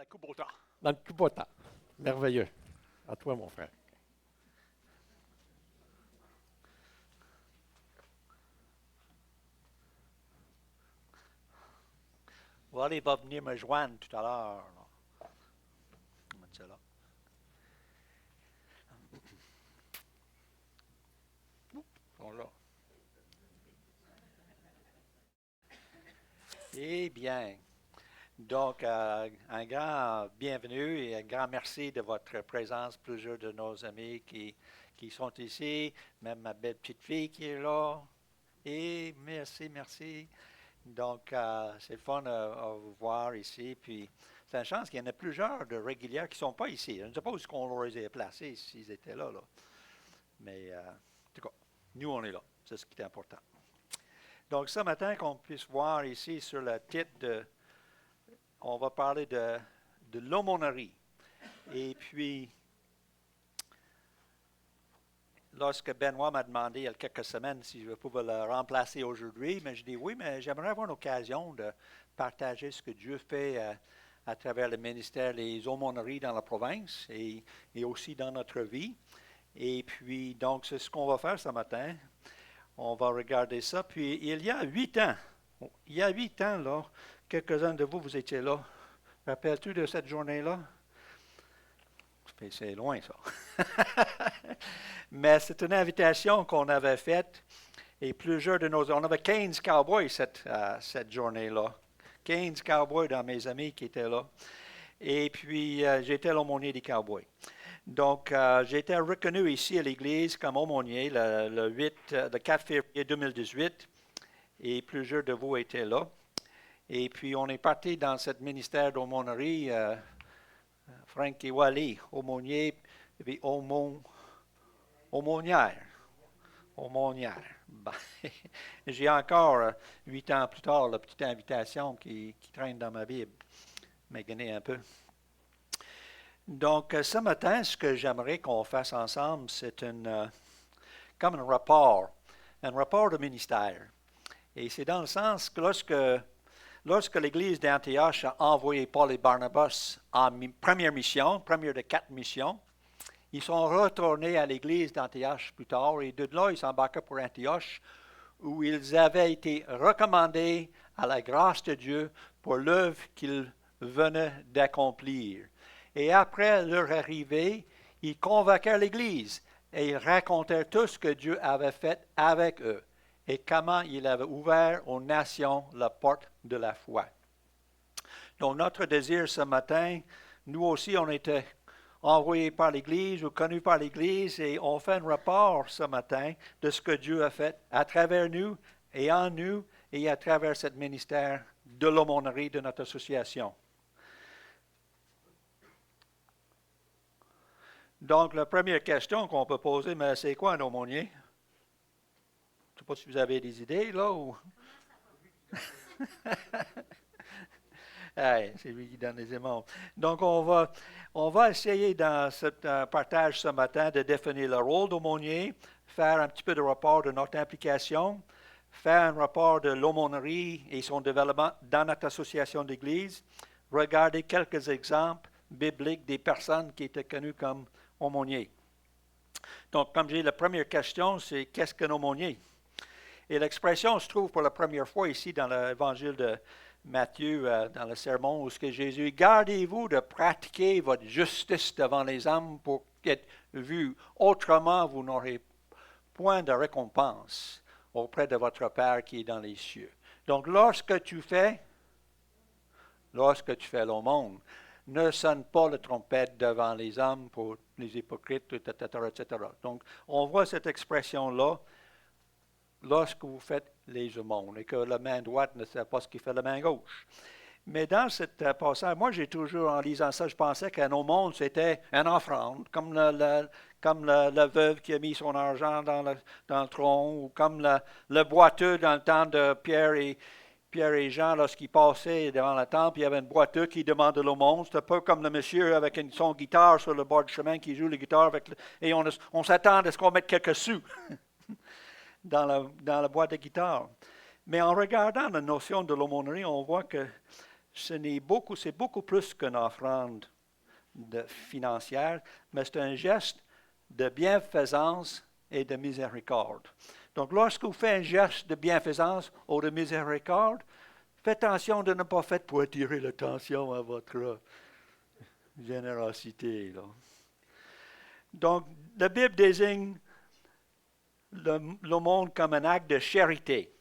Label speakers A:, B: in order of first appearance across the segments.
A: le Kubota.
B: Dans le Kubota. Merveilleux. À toi, mon frère.
A: Wally va venir me joindre tout à l'heure. On va mettre ça là. Ils sont là. Eh bien, donc, un grand bienvenue et un grand merci de votre présence. Plusieurs de nos amis qui sont ici, même ma belle petite fille qui est là. Et merci. Donc, c'est le fun à vous voir ici. Puis, c'est une chance qu'il y en a plusieurs de réguliers qui ne sont pas ici. Je ne sais pas où est-ce qu'on les a placés s'ils étaient là. Mais, en tout cas, nous, on est là. C'est ce qui est important. Donc, ce matin, qu'on puisse voir ici sur le titre on va parler de l'aumônerie. Et puis, lorsque Benoît m'a demandé il y a quelques semaines si je pouvais le remplacer aujourd'hui, mais je dis oui, mais j'aimerais avoir une occasion de partager ce que Dieu fait à travers le ministère des aumôneries dans la province et aussi dans notre vie. Et puis, donc, c'est ce qu'on va faire ce matin. On va regarder ça. Puis, il y a 8 ans, là, quelques-uns de vous étiez là. Rappelles-tu de cette journée-là? C'est loin, ça. Mais c'est une invitation qu'on avait faite. Et plusieurs de on avait 15 cowboys cette journée-là. 15 cowboys dans mes amis qui étaient là. Et puis, j'étais l'aumônier des cowboys. Donc, j'ai été reconnu ici à l'Église comme aumônier le 4 février 2018. Et plusieurs de vous étaient là. Et puis, on est parti dans ce ministère d'aumônerie, Frank et Wally, aumônier, puis aumônière. Ben, j'ai encore, 8 ans plus tard, la petite invitation qui traîne dans ma Bible. M'a gagné un peu. Donc, ce matin, ce que j'aimerais qu'on fasse ensemble, c'est comme un rapport de ministère. Et c'est dans le sens que lorsque l'Église d'Antioche a envoyé Paul et Barnabas en première de 4 missions, ils sont retournés à l'Église d'Antioche plus tard et de là, ils s'embarquaient pour Antioche où ils avaient été recommandés à la grâce de Dieu pour l'œuvre qu'ils venaient d'accomplir. Et après leur arrivée, ils convoquèrent l'Église et ils racontèrent tout ce que Dieu avait fait avec eux et comment il avait ouvert aux nations la porte de la foi. Donc, notre désir ce matin, nous aussi, on était envoyés par l'Église ou connus par l'Église et on fait un rapport ce matin de ce que Dieu a fait à travers nous et en nous et à travers ce ministère de l'aumônerie de notre association. Donc, la première question qu'on peut poser, mais c'est quoi un aumônier? Je ne sais pas si vous avez des idées, là, ou... Hey, c'est lui qui donne les émotions. Donc, on va essayer dans ce partage ce matin de définir le rôle d'aumônier, faire un petit peu de rapport de notre implication, faire un rapport de l'aumônerie et son développement dans notre association d'Église, regarder quelques exemples bibliques des personnes qui étaient connues comme aumôniers. Donc, comme j'ai dit, la première question, c'est qu'est-ce qu'un aumônier? Et l'expression se trouve pour la première fois ici dans l'évangile de Matthieu, dans le sermon, où ce que Jésus dit, gardez-vous de pratiquer votre justice devant les hommes pour être vu. Autrement, vous n'aurez point de récompense auprès de votre Père qui est dans les cieux. Donc, lorsque tu fais l'aumône, ne sonne pas la trompette devant les hommes pour les hypocrites, etc. Donc, on voit cette expression-là lorsque vous faites les aumônes et que la main droite ne sait pas ce qu'il fait la main gauche. Mais dans cette passage, moi j'ai toujours, en lisant ça, je pensais qu'un aumône, c'était une offrande, comme la veuve qui a mis son argent dans le tronc, ou comme le boiteux dans le temps de Pierre et Jean, lorsqu'ils passaient devant le temple, il y avait un boiteux qui demandait l'aumône. C'est un peu comme le monsieur avec son guitare sur le bord du chemin qui joue la guitare, et on s'attend à ce qu'on mette quelques sous dans la boîte de guitare. Mais en regardant la notion de l'aumônerie, on voit que c'est beaucoup plus qu'une offrande financière, mais c'est un geste de bienfaisance et de miséricorde. Donc, lorsque vous faites un geste de bienfaisance ou de miséricorde, faites attention de ne pas faire pour attirer l'attention à votre générosité. Là. Donc, la Bible désigne le monde comme un acte de charité,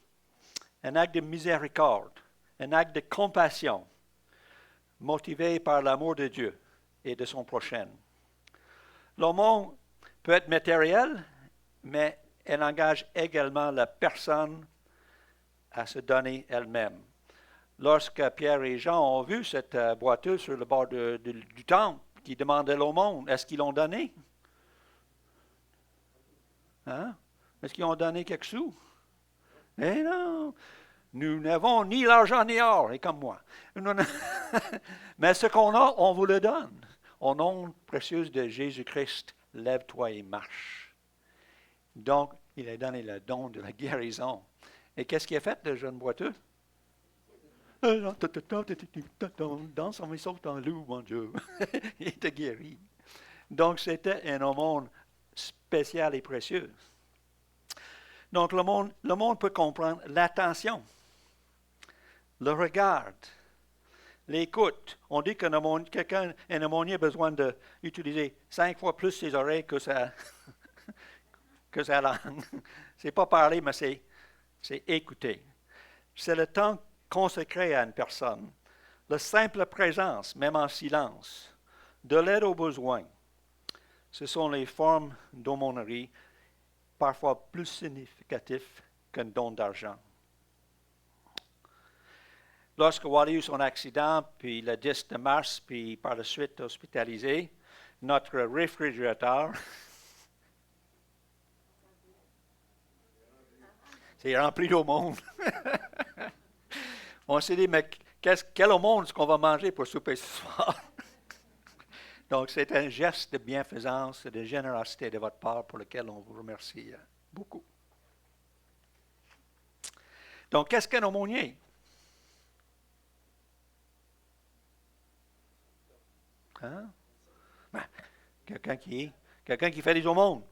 A: un acte de miséricorde, un acte de compassion, motivé par l'amour de Dieu et de son prochain. Le monde peut être matériel, mais elle engage également la personne à se donner elle-même. Lorsque Pierre et Jean ont vu cette boiteuse sur le bord du temple qui demandait l'aumône, est-ce qu'ils l'ont donné? Hein? Est-ce qu'ils ont donné quelques sous? Eh non! Nous n'avons ni l'argent ni l'or, et comme moi. Mais ce qu'on a, on vous le donne. Au nom précieux de Jésus-Christ, lève-toi et marche. Donc, il a donné le don de la guérison. Et qu'est-ce qu'il a fait, le jeune boiteux? Dans son saute en loup, mon Dieu. Il était guéri. Donc, c'était un aumône spécial et précieux. Donc, le monde peut comprendre l'attention, le regard, l'écoute. On dit qu'un aumônier a besoin d'utiliser 5 fois plus ses oreilles que sa langue. C'est pas parler, mais c'est écouter. C'est le temps consacré à une personne. La simple présence, même en silence, de l'aide aux besoins. Ce sont les formes d'aumônerie parfois plus significatives qu'un don d'argent. Lorsque Wally a eu son accident, puis le 10 de mars, puis par la suite hospitalisé, notre réfrigérateur s'est rempli d'aumône. On s'est dit, mais quel aumône est-ce qu'on va manger pour souper ce soir? Donc, c'est un geste de bienfaisance et de générosité de votre part pour lequel on vous remercie beaucoup. Donc, qu'est-ce qu'un aumônier? Hein? Ben, quelqu'un qui fait des aumônes.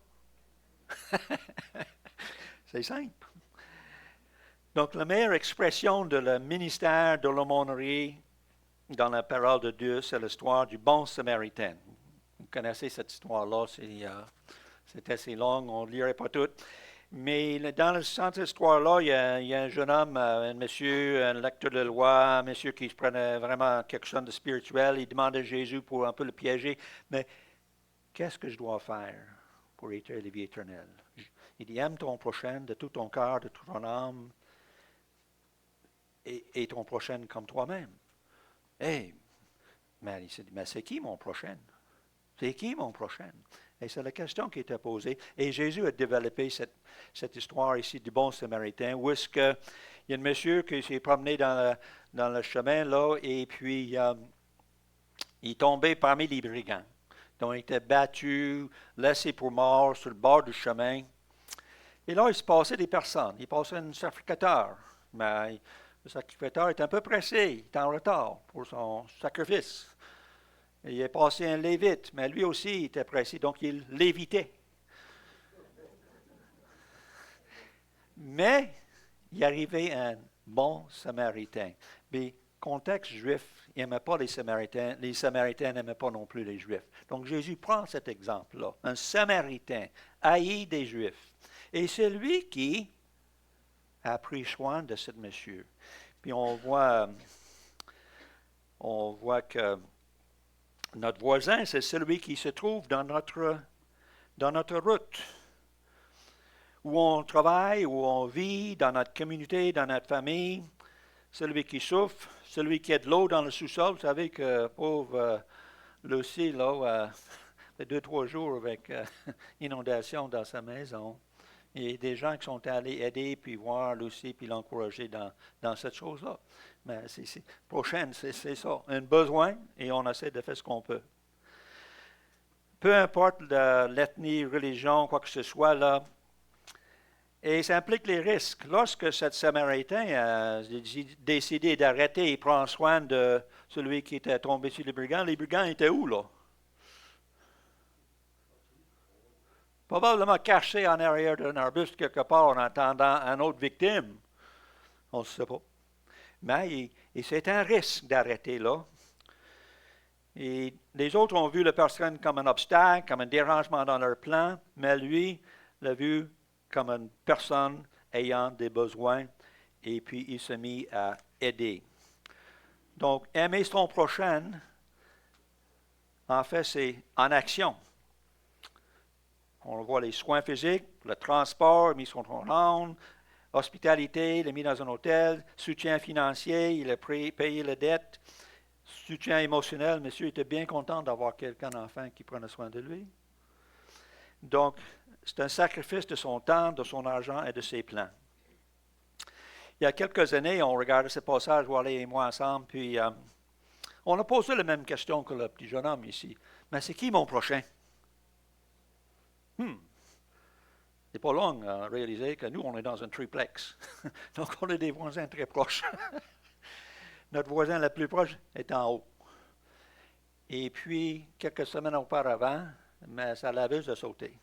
A: C'est simple. Donc, la meilleure expression de le ministère de l'aumônerie dans la parole de Dieu, c'est l'histoire du bon Samaritain. Vous connaissez cette histoire-là, c'est assez long, on ne lirait pas tout. Mais dans cette histoire-là, il y a un jeune homme, un monsieur, un lecteur de loi, un monsieur qui se prenait vraiment quelque chose de spirituel. Il demande à Jésus pour un peu le piéger, mais qu'est-ce que je dois faire pour hériter la vie éternelle? Il dit, aime ton prochain de tout ton cœur, de toute ton âme, et ton prochain comme toi-même. Hey, mais il s'est dit, mais c'est qui mon prochain? C'est qui mon prochain? Et c'est la question qui était posée. Et Jésus a développé cette histoire ici du bon Samaritain, où est-ce qu'il y a un monsieur qui s'est promené dans le chemin, là, et puis il est tombé parmi les brigands. Donc, il était battu, laissé pour mort sur le bord du chemin. Et là, il se passait des personnes. Il passait un sacrificateur. Mais le sacrificateur est un peu pressé, il est en retard pour son sacrifice. Et il est passé un lévite, mais lui aussi il était pressé, donc il l'évitait. Mais il arrivait un bon Samaritain. Mais contexte juif, il n'aimait pas les Samaritains n'aimaient pas non plus les Juifs. Donc Jésus prend cet exemple-là, un Samaritain, haï des Juifs. Et c'est lui qui a pris soin de ce monsieur. Puis on voit que notre voisin, c'est celui qui se trouve dans notre route, où on travaille, où on vit, dans notre communauté, dans notre famille, celui qui souffre, celui qui a de l'eau dans le sous-sol. Vous savez que pauvre Lucie, là, fait 2-3 jours avec inondation dans sa maison. Il y a des gens qui sont allés aider, puis voir Lucie, puis l'encourager dans cette chose-là. Mais prochaine, c'est ça, un besoin, et on essaie de faire ce qu'on peut. Peu importe l'ethnie, religion, quoi que ce soit, là, Et ça implique les risques. Lorsque cet Samaritain a décidé d'arrêter et prendre soin de celui qui était tombé sur les brigands étaient où, là? Probablement cachés en arrière d'un arbuste quelque part en attendant une autre victime. On ne sait pas. Mais c'est un risque d'arrêter là. Et les autres ont vu la personne comme un obstacle, comme un dérangement dans leur plan, mais lui l'a vu comme une personne ayant des besoins, et puis il s'est mis à aider. Donc, aimer son prochain, en fait, c'est en action. On voit les soins physiques, le transport, mis sur son ronde, hospitalité, il est mis dans un hôtel, soutien financier, il a payé la dette, soutien émotionnel. Monsieur était bien content d'avoir quelqu'un enfin qui prenait soin de lui. Donc, c'est un sacrifice de son temps, de son argent et de ses plans. Il y a quelques années, on regardait ce passage, Wally et moi ensemble, puis on a posé la même question que le petit jeune homme ici. Mais c'est qui mon prochain? C'est pas long à réaliser que nous, on est dans un triplex. Donc, on a des voisins très proches. Notre voisin le plus proche est en haut. Et puis, quelques semaines auparavant, mais sa laveuse a sauté.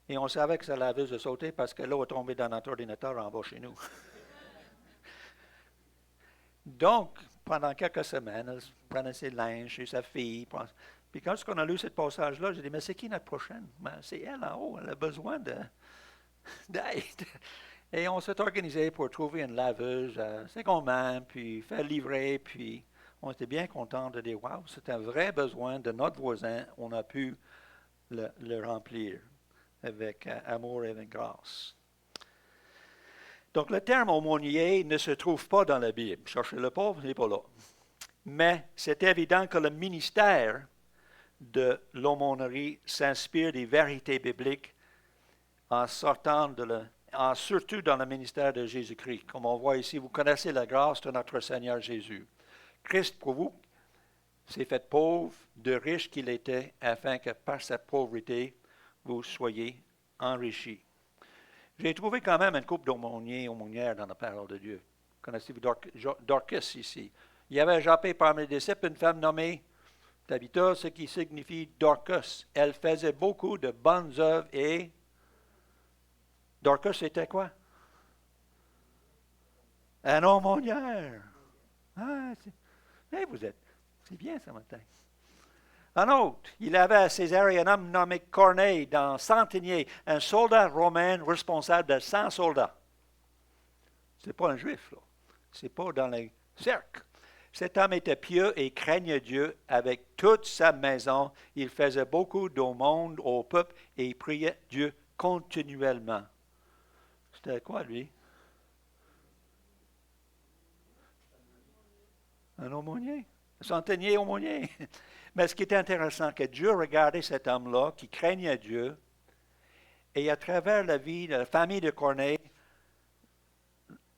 A: Et on savait que sa laveuse a sauté parce que l'eau est tombée dans notre ordinateur en bas chez nous. Donc, pendant quelques semaines, elle prenait ses linges chez sa fille. Puis quand on a lu ce passage-là, j'ai dit, mais c'est qui notre prochaine? Ben, c'est elle en haut, elle a besoin d'aide. Et on s'est organisé pour trouver une laveuse à Saint-Gobain, puis faire livrer, puis on était bien contents de dire, wow, c'est un vrai besoin de notre voisin, on a pu le remplir avec amour et avec grâce. Donc, le terme aumônier ne se trouve pas dans la Bible. Cherchez-le pas, il n'est pas là. Mais c'est évident que le ministère de l'aumônerie s'inspire des vérités bibliques surtout dans le ministère de Jésus-Christ. Comme on voit ici, vous connaissez la grâce de notre Seigneur Jésus. Christ, pour vous, s'est fait pauvre, de riche qu'il était, afin que par sa pauvreté, vous soyez enrichis. J'ai trouvé quand même une couple d'aumônières dans la parole de Dieu. Connaissez-vous Dorcas ici? Il y avait échappé parmi les disciples une femme nommée Tabitha, ce qui signifie Dorcas. Elle faisait beaucoup de bonnes œuvres et Dorcas, c'était quoi? Un aumônière. Ah, c'est bien ce matin. Un autre, il avait à Césarée un homme nommé Corneille, dans Centenier, un soldat romain responsable de 100 soldats. Ce n'est pas un juif, là. Ce n'est pas dans les cercles. Cet homme était pieux et craignait Dieu avec toute sa maison. Il faisait beaucoup d'aumônes au peuple et il priait Dieu continuellement. C'était quoi, lui? Un aumônier. Un centenier aumônier. Mais ce qui est intéressant, que Dieu regardait cet homme-là qui craignait Dieu, et à travers la vie de la famille de Corneille,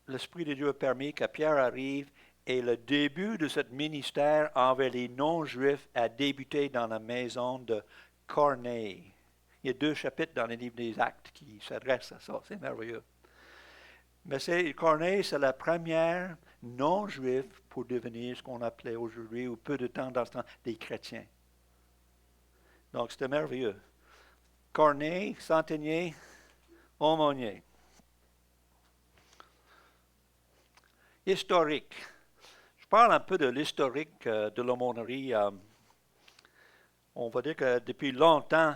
A: l'Esprit de Dieu a permis que Pierre arrive, et le début de ce ministère envers les non-juifs a débuté dans la maison de Corneille. Il y a 2 chapitres dans le livre des Actes qui s'adressent à ça. C'est merveilleux. Mais Corneille, c'est la première non-juive pour devenir ce qu'on appelait aujourd'hui, ou peu de temps dans ce temps, des chrétiens. Donc, c'était merveilleux. Corneille, centenier, aumônier. Historique. Je parle un peu de l'historique de l'aumônerie. On va dire que depuis longtemps,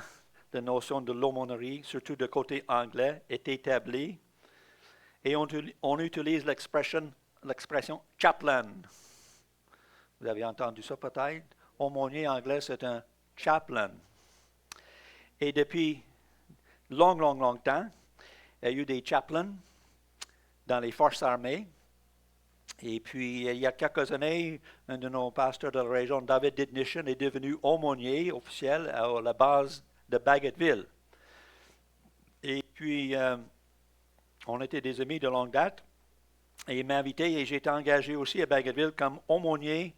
A: la notion de l'aumônerie, surtout du côté anglais, est établie. Et on utilise l'expression chaplain. Vous avez entendu ça peut-être? Aumônier anglais, c'est un chaplain. Et depuis longtemps, il y a eu des chaplains dans les forces armées. Et puis, il y a quelques années, un de nos pasteurs de la région, David Ditnichen, est devenu aumônier officiel à la base de Bagotville. Et puis, on était des amis de longue date. Et il m'a invité et j'ai été engagé aussi à Bagotville comme aumônier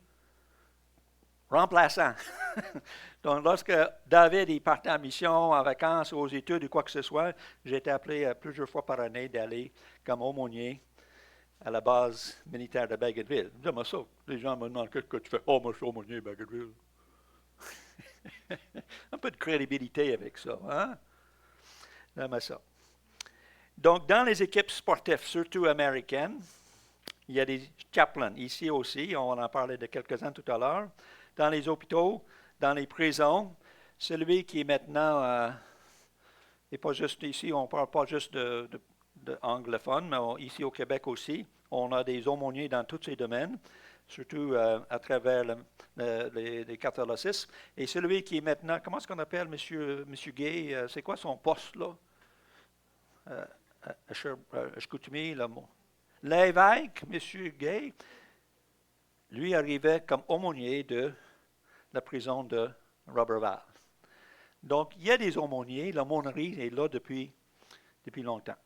A: remplaçant. Donc, lorsque David est parti en mission, en vacances, aux études ou quoi que ce soit, j'ai été appelé plusieurs fois par année d'aller comme aumônier à la base militaire de Bagotville. J'aime ça. Les gens me demandent qu'est-ce que tu fais. Oh, moi, je suis aumônier à Bagotville. Un peu de crédibilité avec ça. Hein? J'aime ça. Donc, dans les équipes sportives, surtout américaines, il y a des chaplains. Ici aussi, on en parlait de quelques-uns tout à l'heure. Dans les hôpitaux, dans les prisons, celui qui est maintenant, et pas juste ici, on ne parle pas juste de anglophones, mais ici au Québec aussi, on a des aumôniers dans tous ces domaines, surtout à travers les catholicismes. Et celui qui est maintenant, comment est-ce qu'on appelle M. Gay, c'est quoi son poste là? À Chicoutimi, le mot. L'évêque, M. Gay, lui arrivait comme aumônier de la prison de Roberval. Donc, il y a des aumôniers, l'aumônerie est là depuis longtemps.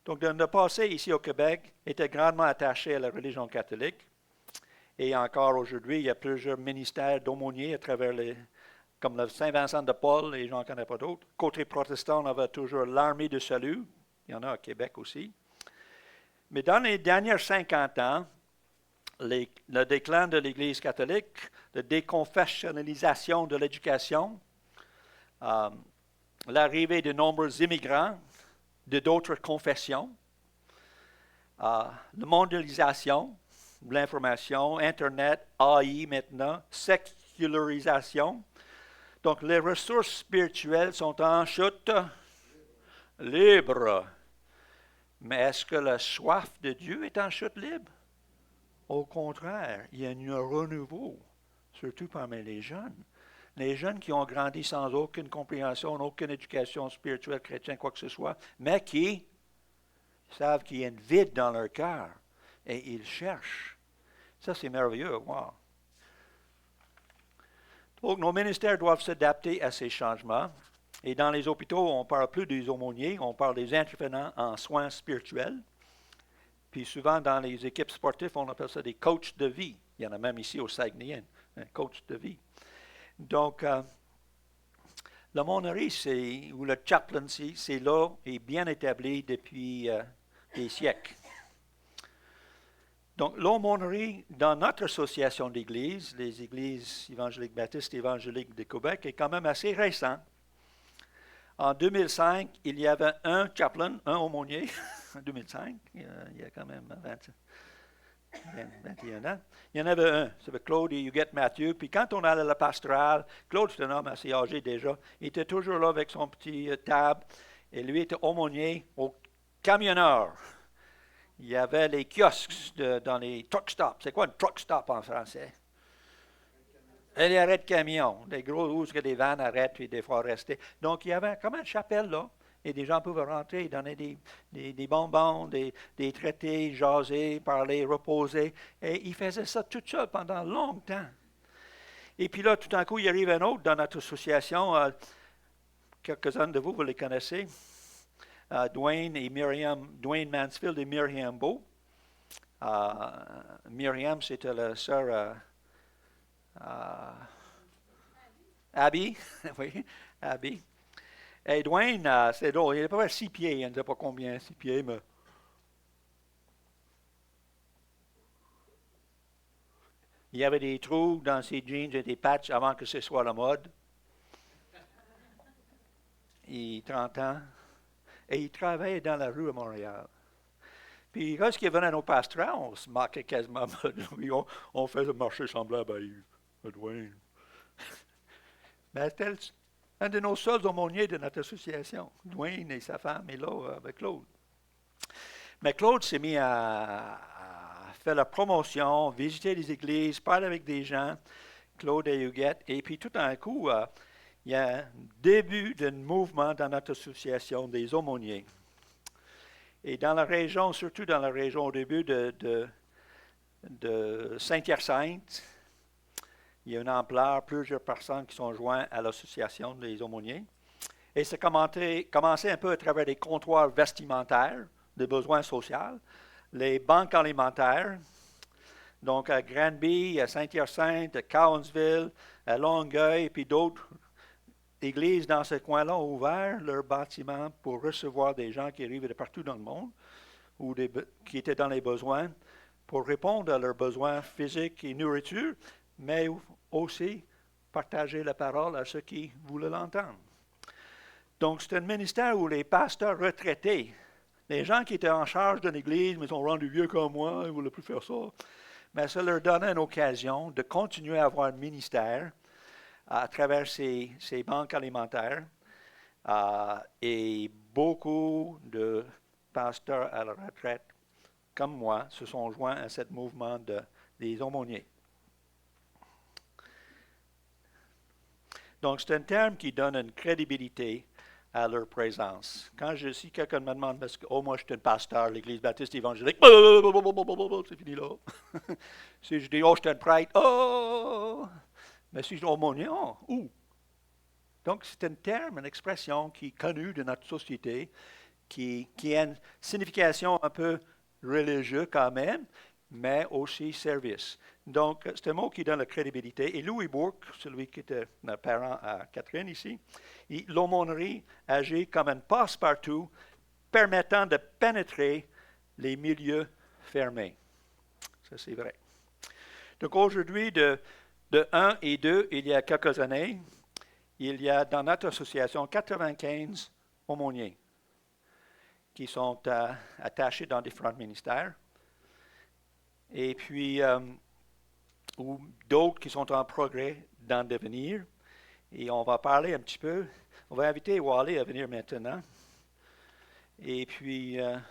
A: Donc, le passé ici au Québec était grandement attaché à la religion catholique. Et encore aujourd'hui, il y a plusieurs ministères d'aumôniers à travers comme le Saint-Vincent de Paul, et j'en connais pas d'autres. Côté protestant, on avait toujours l'armée de salut. Il y en a à Québec aussi. Mais dans les dernières 50 ans, le déclin de l'Église catholique, la déconfessionnalisation de l'éducation, l'arrivée de nombreux immigrants de d'autres confessions, la mondialisation de l'information, Internet, AI maintenant, sécularisation. Donc, les ressources spirituelles sont en chute libre. Mais est-ce que la soif de Dieu est en chute libre? Au contraire, il y a un renouveau, surtout parmi les jeunes. Les jeunes qui ont grandi sans aucune compréhension, aucune éducation spirituelle, chrétienne, quoi que ce soit, mais qui savent qu'il y a un vide dans leur cœur et ils cherchent. Ça, c'est merveilleux. Wow. Donc, nos ministères doivent s'adapter à ces changements. Et dans les hôpitaux, on ne parle plus des aumôniers, on parle des intervenants en soins spirituels. Puis souvent, dans les équipes sportives, on appelle ça des coachs de vie. Il y en a même ici au Saguenay, un coach de vie. Donc, l'aumônerie, ou le chaplaincy, c'est là et bien établi depuis des siècles. Donc, l'aumônerie, dans notre association d'églises, les églises évangéliques baptistes et évangéliques de Québec, est quand même assez récent. En 2005, il y avait un chaplain, un aumônier. En 2005, il y a quand même 21 ans. Il y en avait un, c'était Claude et Huguette Mathieu. Puis quand on allait à la pastorale, Claude, c'est un homme assez âgé déjà, il était toujours là avec son petit table. Et lui était aumônier au camionneur. Il y avait les kiosques dans les truck stops. C'est quoi un truck stop en français? Les arrêts de camions, des gros où des vannes arrêtent et des fois rester. Donc, il y avait comme une chapelle là, et des gens pouvaient rentrer, ils donnaient des bonbons, des traités, jaser, parler, reposer. Et ils faisaient ça tout seul pendant longtemps. Et puis là, tout d'un coup, il arrive un autre dans notre association. Quelques-uns de vous, vous les connaissez. Dwayne Mansfield et Myriam Beau. Myriam, c'était la sœur Abby. Oui, Abby. Et Dwayne, c'est drôle, il est à peu près 6 pieds, il ne sait pas combien, 6 pieds, mais. Il y avait des trous dans ses jeans et des patchs avant que ce soit la mode. Il a 30 ans. Et il travaillait dans la rue à Montréal. Puis lorsqu'il venait à nos pastorats, on se moquait quasiment de lui. On faisait marcher semblable à Dwayne. Mais c'était un de nos seuls aumôniers de notre association. Dwayne et sa femme est là avec Claude. Mais Claude s'est mis à faire la promotion, visiter les églises, parler avec des gens, Claude et Huguette. Et puis tout d'un coup, il y a un début d'un mouvement dans notre association des aumôniers. Et dans la région, surtout dans la région au début de Saint-Hyacinthe, il y a une ampleur, plusieurs personnes qui sont jointes à l'association des aumôniers. Et ça a commencé un peu à travers des comptoirs vestimentaires, des besoins sociaux, les banques alimentaires, Donc, à Granby, à Saint-Hyacinthe, à Cowansville, à Longueuil, puis d'autres églises dans ce coin-là ont ouvert leurs bâtiments pour recevoir des gens qui arrivaient de partout dans le monde ou qui étaient dans les besoins, pour répondre à leurs besoins physiques et nourriture, mais aussi partager la parole à ceux qui voulaient l'entendre. Donc, c'est un ministère où les pasteurs retraités, les gens qui étaient en charge d'une église, mais ils sont rendus vieux comme moi, ils ne voulaient plus faire ça, mais ça leur donnait une occasion de continuer à avoir un ministère à travers ces banques alimentaires. Et beaucoup de pasteurs à la retraite, comme moi, se sont joints à ce mouvement des aumôniers. Donc, c'est un terme qui donne une crédibilité à leur présence. Si quelqu'un me demande, oh, moi, je suis un pasteur, l'Église baptiste évangélique, c'est fini là. Si je dis, oh, je suis un prêtre, oh, mais si je dis aumônier, oh, où? Donc, c'est un terme, une expression qui est connue de notre société, qui a une signification un peu religieuse quand même, mais aussi service. Donc, c'est un mot qui donne la crédibilité. Et Louis Bourque, celui qui était notre parent à Catherine ici, l'aumônerie agit comme un passe-partout permettant de pénétrer les milieux fermés. Ça, c'est vrai. Donc, aujourd'hui, de 1 et 2, il y a quelques années, il y a dans notre association 95 aumôniers qui sont attachés dans différents ministères. Et puis, ou d'autres qui sont en progrès d'en devenir. Et on va parler un petit peu. On va inviter Wally à venir maintenant. Et puis, elle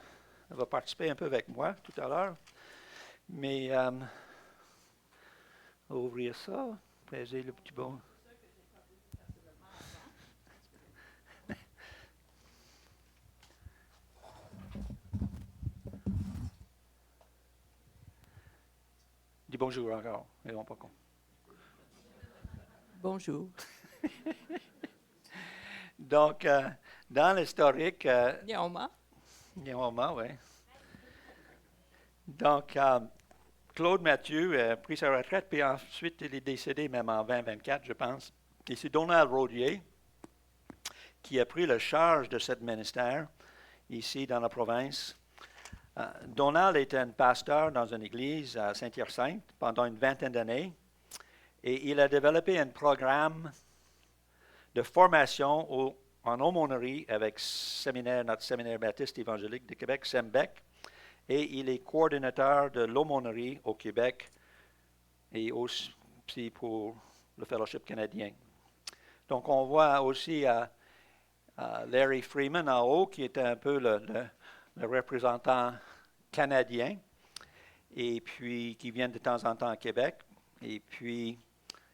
A: va participer un peu avec moi tout à l'heure. Mais, on va ouvrir ça, peser le petit bon. Dis bonjour encore. Ils n'ont pas con.
C: Bonjour.
A: Donc, dans l'historique...
C: Yaoma.
A: Yaoma, oui. Donc, Claude Mathieu a pris sa retraite, puis ensuite il est décédé même en 2024, je pense. Et c'est Donald Rodier qui a pris la charge de ce ministère ici dans la province. Donald était un pasteur dans une église à Saint-Hyacinthe pendant une vingtaine d'années et il a développé un programme de formation en aumônerie avec notre séminaire baptiste évangélique de Québec, SEMBEC, et il est coordinateur de l'aumônerie au Québec et aussi pour le Fellowship canadien. Donc, on voit aussi Larry Freeman en haut, qui était un peu le représentant canadien, et puis qui vient de temps en temps à Québec. Et puis,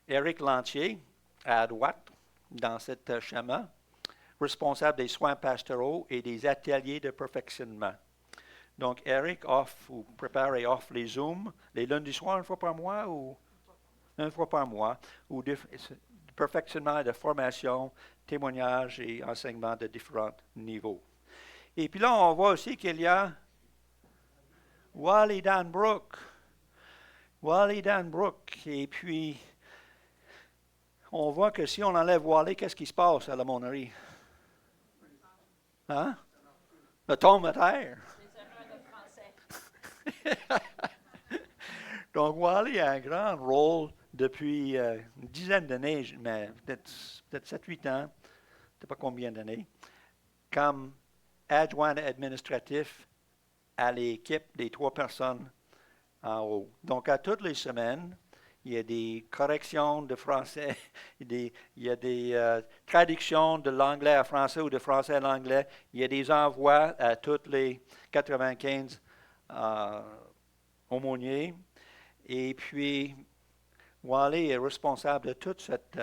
A: Éric Lantier, à droite, dans cet schéma, responsable des soins pastoraux et des ateliers de perfectionnement. Donc, Éric prépare et offre les Zooms les lundis soirs, une fois par mois, ou perfectionnement et de formation, témoignages et enseignements de différents niveaux. Et puis là, on voit aussi qu'il y a Wally Danbrook. Et puis, on voit que si on enlève Wally, qu'est-ce qui se passe à l'aumônerie? Hein? Le tombe à terre. Donc, Wally a un grand rôle depuis une dizaine d'années, mais peut-être 7-8 ans, je ne sais pas combien d'années, comme adjoint administratif à l'équipe des 3 personnes en haut. Donc, à toutes les semaines, il y a des corrections de français, il y a des traductions de l'anglais à français ou de français à l'anglais. Il y a des envois à tous les 95 aumôniers. Et puis, Wally est responsable de toute cette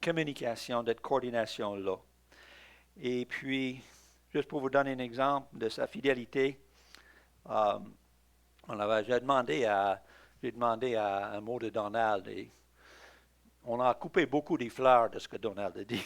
A: communication, de cette coordination-là. Et puis, juste pour vous donner un exemple de sa fidélité, j'ai demandé à un mot de Donald et on a coupé beaucoup des fleurs de ce que Donald a dit.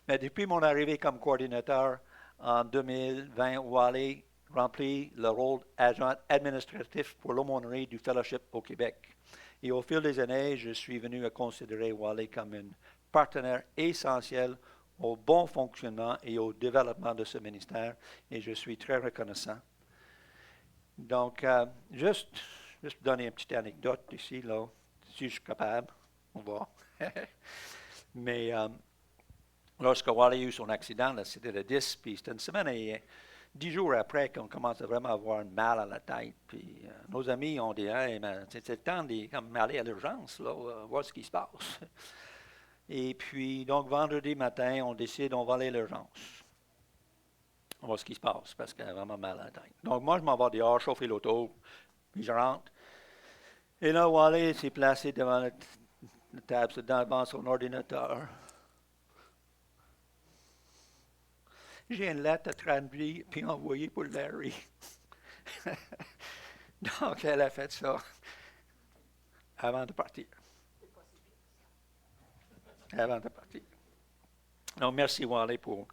A: Mais depuis mon arrivée comme coordinateur en 2020, Wally rempli le rôle d'agent administratif pour l'aumônerie du Fellowship au Québec. Et au fil des années, je suis venu à considérer Wally comme un partenaire essentiel au bon fonctionnement et au développement de ce ministère, et je suis très reconnaissant. Donc, juste donner une petite anecdote ici, là, si je suis capable, on va. Mais lorsque Wally a eu son accident, là, c'était le 10, puis c'était une semaine et 10 jours après qu'on commence à vraiment avoir mal à la tête. Puis nos amis ont dit, hey, c'est le temps d'aller à l'urgence, là, voir ce qui se passe. Et puis, donc, vendredi matin, on décide, on va aller à l'urgence. On voit ce qui se passe, parce qu'elle a vraiment mal à la tête. Donc, moi, je m'en vais dehors, chauffer l'auto, puis je rentre. Et là, Wally s'est placé devant la table, devant son ordinateur. J'ai une lettre à traduire puis envoyer pour Larry. Donc, elle a fait ça avant de partir. Avant de partir. Donc, merci, Wally, pour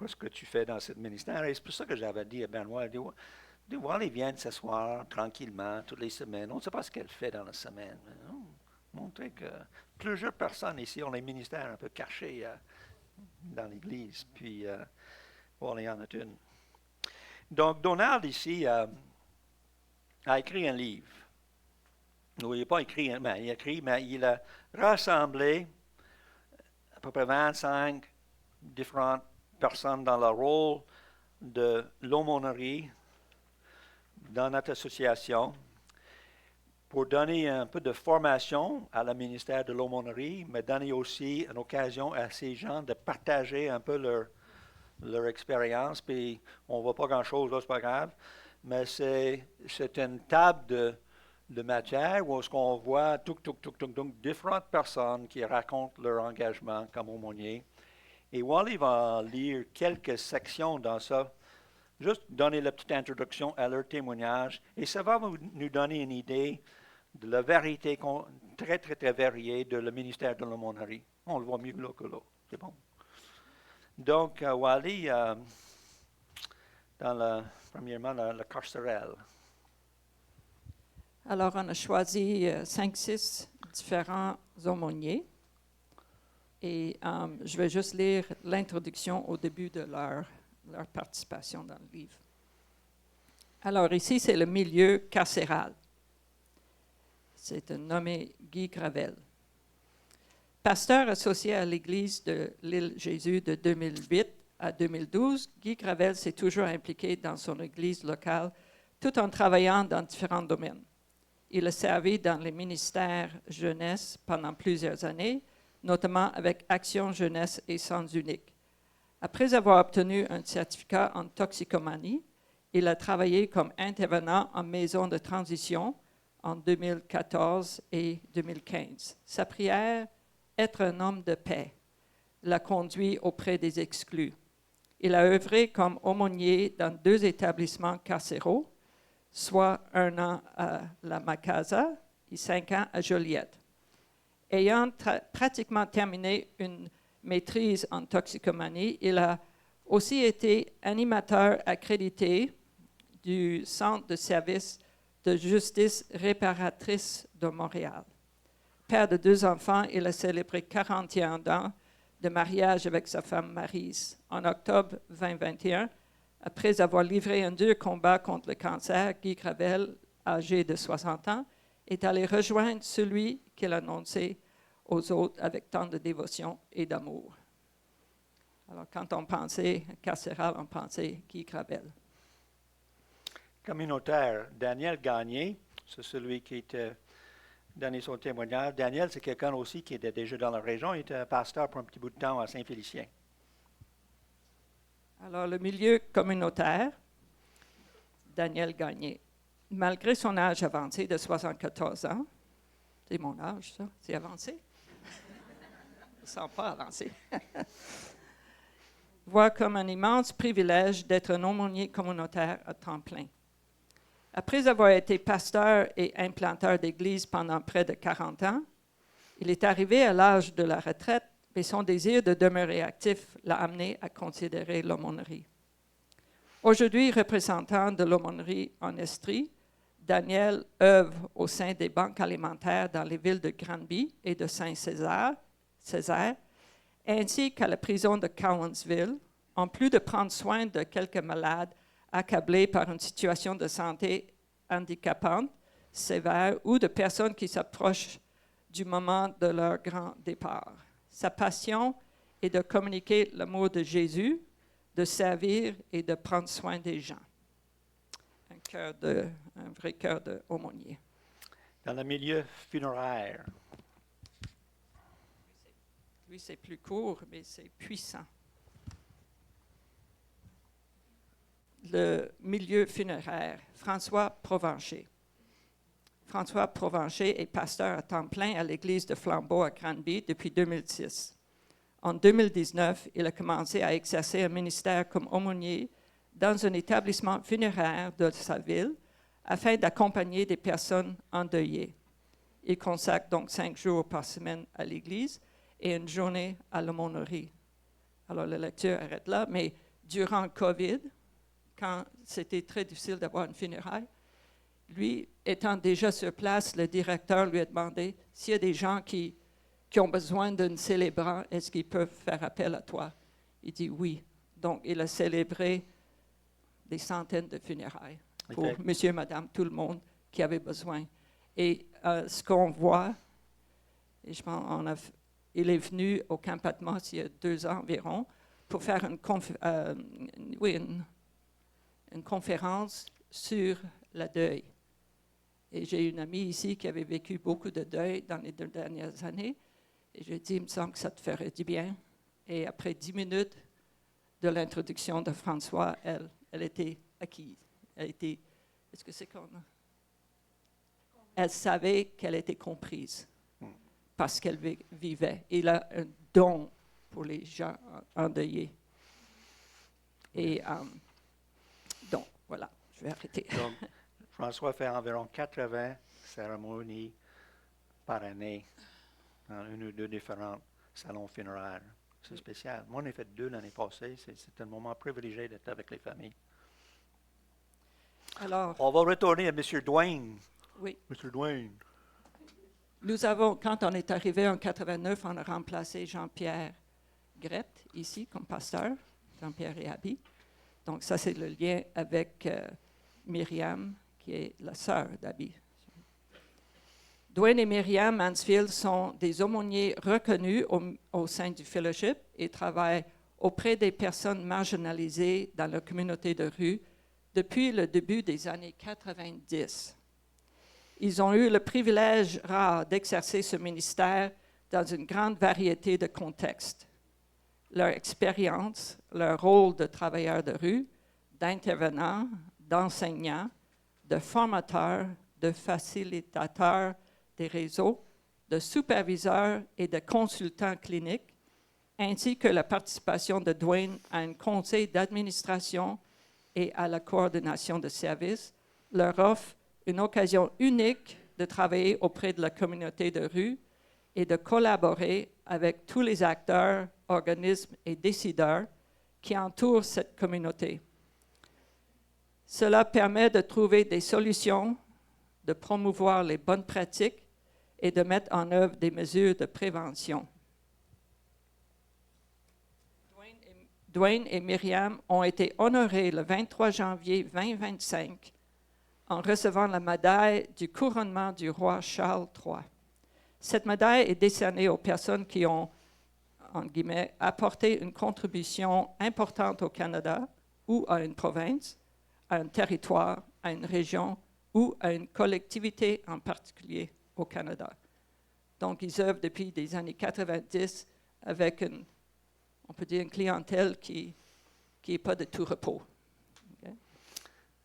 A: ce que tu fais dans ce ministère. Et c'est pour ça que j'avais dit à Benoît, Wally vient s'asseoir tranquillement toutes les semaines. On ne sait pas ce qu'elle fait dans la semaine. Montrer que plusieurs personnes ici ont les ministères un peu cachés dans l'Église. Puis, Wally en a une. Donc, Donald, ici, a écrit un livre. Non, il n'a pas écrit, mais il a rassemblé à peu près 25 différentes personnes dans le rôle de l'aumônerie dans notre association pour donner un peu de formation à le ministère de l'aumônerie, mais donner aussi une occasion à ces gens de partager un peu leur expérience. Puis on ne voit pas grand-chose, là, c'est pas grave, mais c'est une table de matière où est-ce qu'on voit différentes personnes qui racontent leur engagement comme aumônier. Et Wally va lire quelques sections dans ça, juste donner la petite introduction à leur témoignage, et ça va nous donner une idée de la vérité très, très, très variée de le ministère de l'aumônerie. On le voit mieux là que là. C'est bon. Donc, Wally, premièrement, la carcérale.
C: Alors, on a choisi 5-6 différents aumôniers. Et je vais juste lire l'introduction au début de leur participation dans le livre. Alors, ici, c'est le milieu carcéral. C'est un nommé Guy Gravel. Pasteur associé à l'Église de l'Île Jésus de 2008 à 2012, Guy Gravel s'est toujours impliqué dans son Église locale tout en travaillant dans différents domaines. Il a servi dans les ministères jeunesse pendant plusieurs années, notamment avec Action Jeunesse et Sens Unique. Après avoir obtenu un certificat en toxicomanie, il a travaillé comme intervenant en maison de transition en 2014 et 2015. Sa prière, être un homme de paix, l'a conduit auprès des exclus. Il a œuvré comme aumônier dans 2 établissements carcéraux, soit 1 an à la Macasa et 5 ans à Joliette. Ayant pratiquement terminé une maîtrise en toxicomanie, il a aussi été animateur accrédité du Centre de services de justice réparatrice de Montréal. Père de 2 enfants, il a célébré 41 ans de mariage avec sa femme Maryse. En octobre 2021, après avoir livré un dur combat contre le cancer, Guy Gravel, âgé de 60 ans, est allé rejoindre celui qu'il annonçait aux autres avec tant de dévotion et d'amour. Alors, quand on pensait carcéral, on pensait Guy Gravel.
A: Communautaire, Daniel Gagné, c'est celui qui était donné son témoignage. Daniel, c'est quelqu'un aussi qui était déjà dans la région. Il était pasteur pour un petit bout de temps à Saint-Félicien.
C: Alors, le milieu communautaire, Daniel Gagné, malgré son âge avancé de 74 ans, c'est mon âge, ça, c'est avancé? Je ne sens pas avancé. Voit comme un immense privilège d'être un aumônier communautaire à temps plein. Après avoir été pasteur et implanteur d'église pendant près de 40 ans, il est arrivé à l'âge de la retraite, mais son désir de demeurer actif l'a amené à considérer l'aumônerie. Aujourd'hui représentant de l'aumônerie en Estrie, Daniel œuvre au sein des banques alimentaires dans les villes de Granby et de Saint-Césaire, ainsi qu'à la prison de Cowansville, en plus de prendre soin de quelques malades accablés par une situation de santé handicapante, sévère, ou de personnes qui s'approchent du moment de leur grand départ. Sa passion est de communiquer l'amour de Jésus, de servir et de prendre soin des gens. Un vrai cœur d'aumônier.
A: Dans le milieu funéraire,
C: Lui, c'est plus court, mais c'est puissant. Le milieu funéraire, François Provencher. François Provencher est pasteur à temps plein à l'église de Flambeau à Granby depuis 2006. En 2019, il a commencé à exercer un ministère comme aumônier dans un établissement funéraire de sa ville afin d'accompagner des personnes endeuillées. Il consacre donc 5 jours par semaine à l'église et une journée à l'aumônerie. Alors, la lecture arrête là, mais durant le COVID, quand c'était très difficile d'avoir une funéraille, lui, étant déjà sur place, le directeur lui a demandé s'il y a des gens qui ont besoin d'un célébrant, est-ce qu'ils peuvent faire appel à toi? Il dit oui. Donc, il a célébré des centaines de funérailles pour monsieur, madame, tout le monde qui avait besoin. Et ce qu'on voit, et je pense, il est venu au Camp Patmos il y a 2 ans environ pour faire une conférence sur le deuil. Et j'ai une amie ici qui avait vécu beaucoup de deuil dans les 2 dernières années. Et j'ai dit, il me semble que ça te ferait du bien. Et après 10 minutes de l'introduction de François, elle était acquise. Est-ce que c'est qu'on a? Elle savait qu'elle était comprise parce qu'elle vivait. Il a un don pour les gens endeuillés. Et donc, voilà, je vais arrêter.
A: donc, François fait environ 80 cérémonies par année dans 1 ou 2 différents salons funéraires. C'est spécial. Moi, j'en ai fait 2 l'année passée. C'est un moment privilégié d'être avec les familles.
C: Alors,
A: on va retourner à M. Dwayne.
C: Oui.
A: M. Dwayne.
C: Nous avons, quand on est arrivé en 89, on a remplacé Jean-Pierre Grette ici comme pasteur, Jean-Pierre et Abby. Donc ça, c'est le lien avec Myriam, qui est la sœur d'Abby. Dwayne et Myriam Mansfield sont des aumôniers reconnus au sein du fellowship et travaillent auprès des personnes marginalisées dans la communauté de rue depuis le début des années 90. Ils ont eu le privilège rare d'exercer ce ministère dans une grande variété de contextes. Leur expérience, leur rôle de travailleurs de rue, d'intervenants, d'enseignants, de formateurs, de facilitateurs des réseaux, de superviseurs et de consultants cliniques, ainsi que la participation de Dwayne à un conseil d'administration et à la coordination de services, leur offre une occasion unique de travailler auprès de la communauté de rue et de collaborer avec tous les acteurs, organismes et décideurs qui entourent cette communauté. Cela permet de trouver des solutions, de promouvoir les bonnes pratiques et de mettre en œuvre des mesures de prévention. Dwayne et Myriam ont été honorés le 23 janvier 2025 en recevant la médaille du couronnement du roi Charles III. Cette médaille est décernée aux personnes qui ont, en guillemets, apporté une contribution importante au Canada ou à une province, à un territoire, à une région ou à une collectivité en particulier au Canada. Donc, ils œuvrent depuis les années 90 avec on peut dire une clientèle qui n'est pas de tout repos. Okay?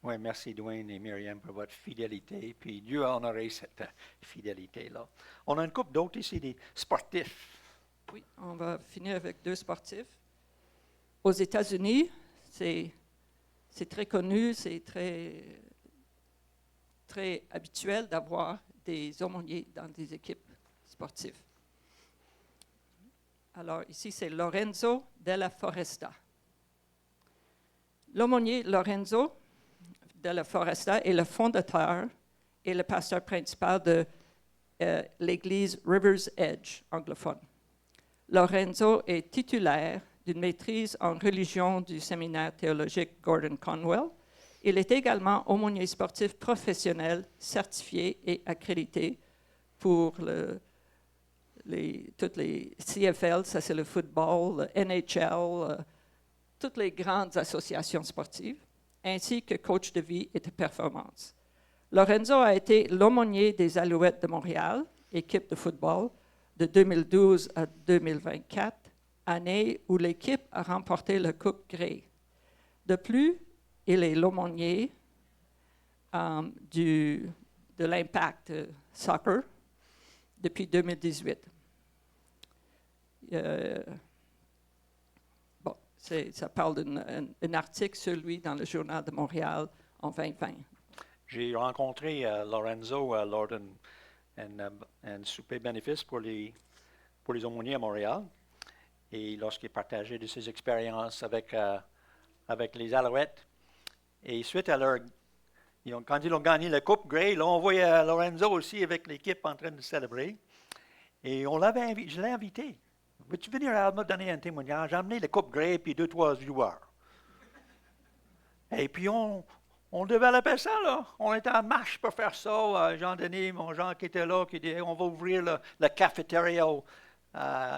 A: Oui, merci Dwayne et Myriam pour votre fidélité. Puis Dieu a honoré cette fidélité-là. On a une couple d'autres ici, des sportifs.
C: Oui, on va finir avec 2 sportifs. Aux États-Unis, c'est très connu, c'est très habituel d'avoir des aumôniers dans des équipes sportives. Alors ici, c'est Lorenzo Della Foresta. L'aumônier Lorenzo de la Foresta est le fondateur et le pasteur principal de l'église River's Edge anglophone. Lorenzo est titulaire d'une maîtrise en religion du séminaire théologique Gordon Conwell. Il est également aumônier sportif professionnel certifié et accrédité pour toutes les CFL, ça c'est le football, le NHL, toutes les grandes associations sportives, ainsi que coach de vie et de performance. Lorenzo a été l'aumônier des Alouettes de Montréal, équipe de football, de 2012 à 2024, année où l'équipe a remporté la Coupe Grey. De plus, il est l'aumônier de l'Impact Soccer depuis 2018. Ça parle d'un article sur lui dans le Journal de Montréal en 2020.
A: J'ai rencontré Lorenzo lors d'un souper bénéfice pour les aumôniers à Montréal. Et lorsqu'il partageait de ses expériences avec les Alouettes. Et suite à quand ils ont gagné la Coupe Grey, là, on voyait Lorenzo aussi avec l'équipe en train de célébrer. Et je l'ai invité. Veux-tu venir à Alma donner un témoignage? J'ai amené la Coupe Grey puis 2-3 joueurs. Et puis on développait ça, là. On était en marche pour faire ça. Jean-Denis, mon Jean qui était là, qui dit on va ouvrir la cafétéria au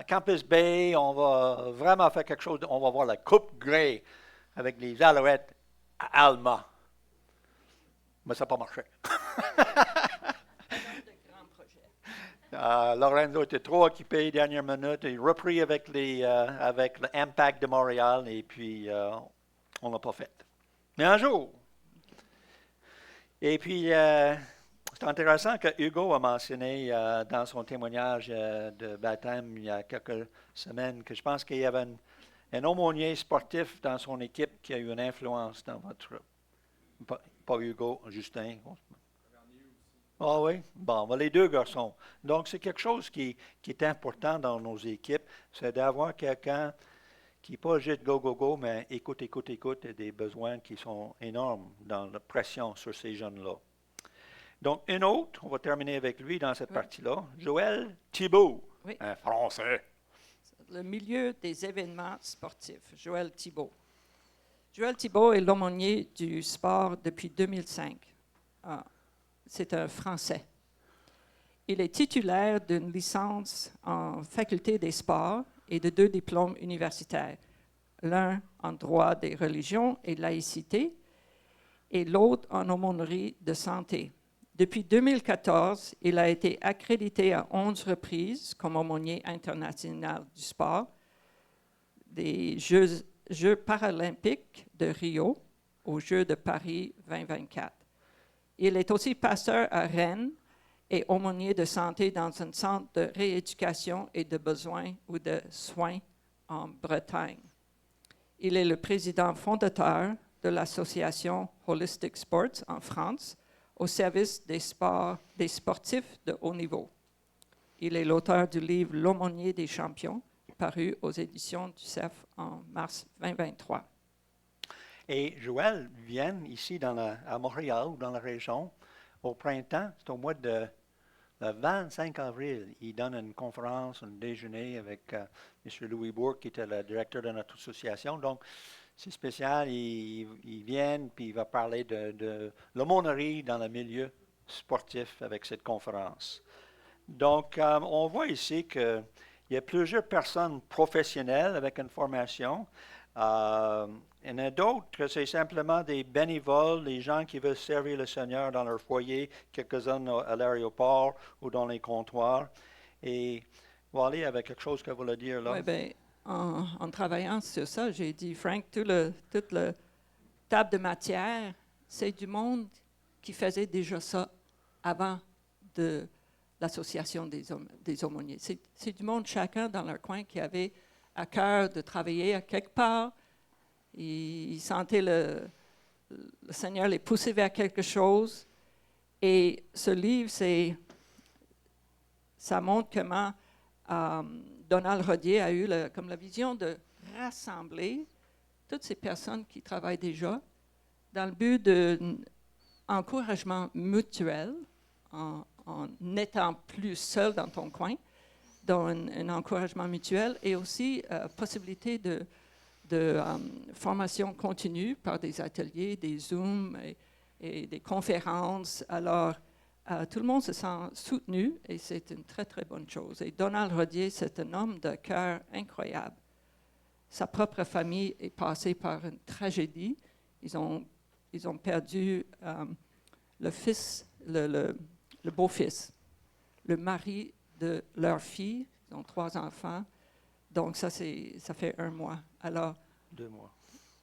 A: Campus Bay. On va vraiment faire quelque chose. On va voir la Coupe Grey avec les Alouettes à Alma. Mais ça n'a pas marché. Lorenzo était trop occupé dernière minute. Il a repris avec l'Impact de Montréal et puis on ne l'a pas fait. Mais un jour. Et puis, c'est intéressant que Hugo a mentionné dans son témoignage de baptême il y a quelques semaines que je pense qu'il y avait un aumônier sportif dans son équipe qui a eu une influence dans votre... Pas Hugo, Justin. Ah oui? Bon, les deux garçons. Donc, c'est quelque chose qui est important dans nos équipes, c'est d'avoir quelqu'un qui n'est pas juste go, mais écoute, et des besoins qui sont énormes dans la pression sur ces jeunes-là. Donc, une autre, on va terminer avec lui dans cette partie-là, Joël Thibault, un Français.
C: Le milieu des événements sportifs, Joël Thibault. Joël Thibault est l'aumônier du sport depuis 2005. C'est un Français. Il est titulaire d'une licence en faculté des sports et de 2 diplômes universitaires, l'un en droit des religions et laïcité et l'autre en aumônerie de santé. Depuis 2014, il a été accrédité à 11 reprises comme aumônier international du sport, des Jeux paralympiques de Rio aux Jeux de Paris 2024. Il est aussi pasteur à Rennes et aumônier de santé dans un centre de rééducation et de besoins ou de soins en Bretagne. Il est le président fondateur de l'association Holistic Sports en France, au service des sportifs de haut niveau. Il est l'auteur du livre L'aumônier des champions, paru aux éditions du CEF en mars 2023.
A: Et Joël vient ici à Montréal ou dans la région au printemps, c'est au mois de le 25 avril. Il donne une conférence, un déjeuner avec M. Louis Bourque, qui était le directeur de notre association. Donc, c'est spécial. Il vient puis il va parler de l'aumônerie dans le milieu sportif avec cette conférence. Donc, on voit ici qu'il y a plusieurs personnes professionnelles avec une formation. Il y en a d'autres que c'est simplement des bénévoles, des gens qui veulent servir le Seigneur dans leur foyer, quelques-uns à l'aéroport ou dans les comptoirs. Et on va aller avec quelque chose que vous voulez dire là.
C: Oui, bien, en travaillant sur ça, j'ai dit, Frank, toute la table de matière, c'est du monde qui faisait déjà ça avant de l'association des aumôniers. C'est du monde, chacun dans leur coin, qui avait à cœur de travailler à quelque part. Ils sentaient le Seigneur les pousser vers quelque chose. Et ce livre, ça montre comment Donald Rodier a eu comme la vision de rassembler toutes ces personnes qui travaillent déjà dans le but d'encouragement mutuel, en n'étant plus seul dans ton coin, donc un encouragement mutuel, et aussi possibilité de formation continue par des ateliers, des Zooms et des conférences. Alors, tout le monde se sent soutenu et c'est une très, très bonne chose. Et Donald Rodier, c'est un homme de cœur incroyable. Sa propre famille est passée par une tragédie. Ils ont perdu le fils, le beau-fils, le mari de leur fille. Ils ont 3 enfants. Donc, ça fait 1 mois. Alors,
A: 2 mois.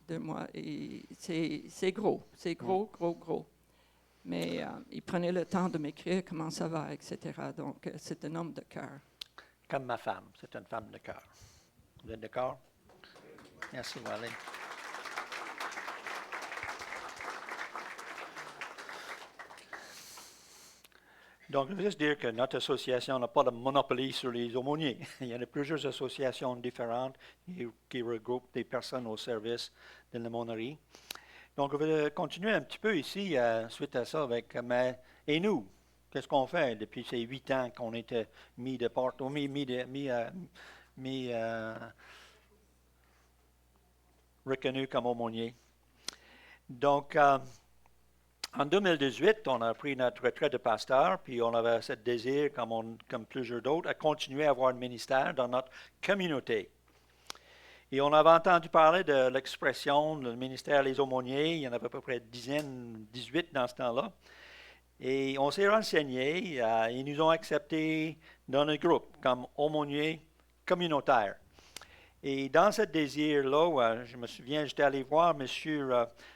C: 2 mois. Et c'est gros. C'est gros, gros. Mais il prenait le temps de m'écrire comment ça va, etc. Donc, c'est un homme de cœur.
A: Comme ma femme, c'est une femme de cœur. Vous êtes d'accord? Merci, Wally. Donc, je veux juste dire que notre association n'a pas de monopole sur les aumôniers. Il y a plusieurs associations différentes qui regroupent des personnes au service de l'aumônerie. Donc, je vais continuer un petit peu ici, suite à ça, avec et nous, qu'est-ce qu'on fait depuis ces 8 ans qu'on était mis de partout, reconnus comme aumôniers. Donc, en 2018, on a pris notre retraite de pasteur, puis on avait ce désir, comme plusieurs d'autres, à continuer à avoir un ministère dans notre communauté. Et on avait entendu parler de l'expression, le ministère des aumôniers, il y en avait à peu près 18 dans ce temps-là. Et on s'est renseigné, ils nous ont acceptés dans un groupe comme aumôniers communautaires. Et dans ce désir-là, je me souviens, j'étais allé voir M.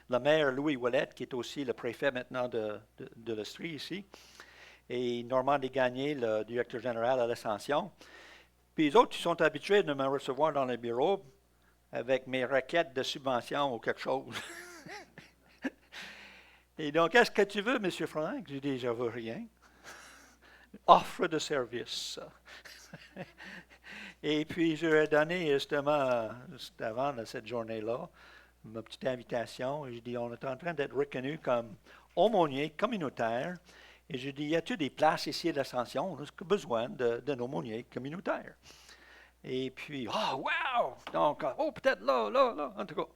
A: le maire Louis Ouellette, qui est aussi le préfet maintenant de l'Estrie ici, et Normand Desgagnés, le directeur général à l'Ascension. Puis les autres, ils sont habitués de me recevoir dans le bureau avec mes requêtes de subvention ou quelque chose. Et donc, qu'est-ce que tu veux, M. Frank? J'ai dit, je ne veux rien. Offre de service. Et puis, je lui ai donné justement, juste avant cette journée-là, ma petite invitation. Et je dis, on est en train d'être reconnu comme aumônier communautaire. Et je dis, y a-t-il des places ici à l'Ascension? On a besoin d'un aumônier communautaire. Et puis, wow! Donc, peut-être là, en tout cas.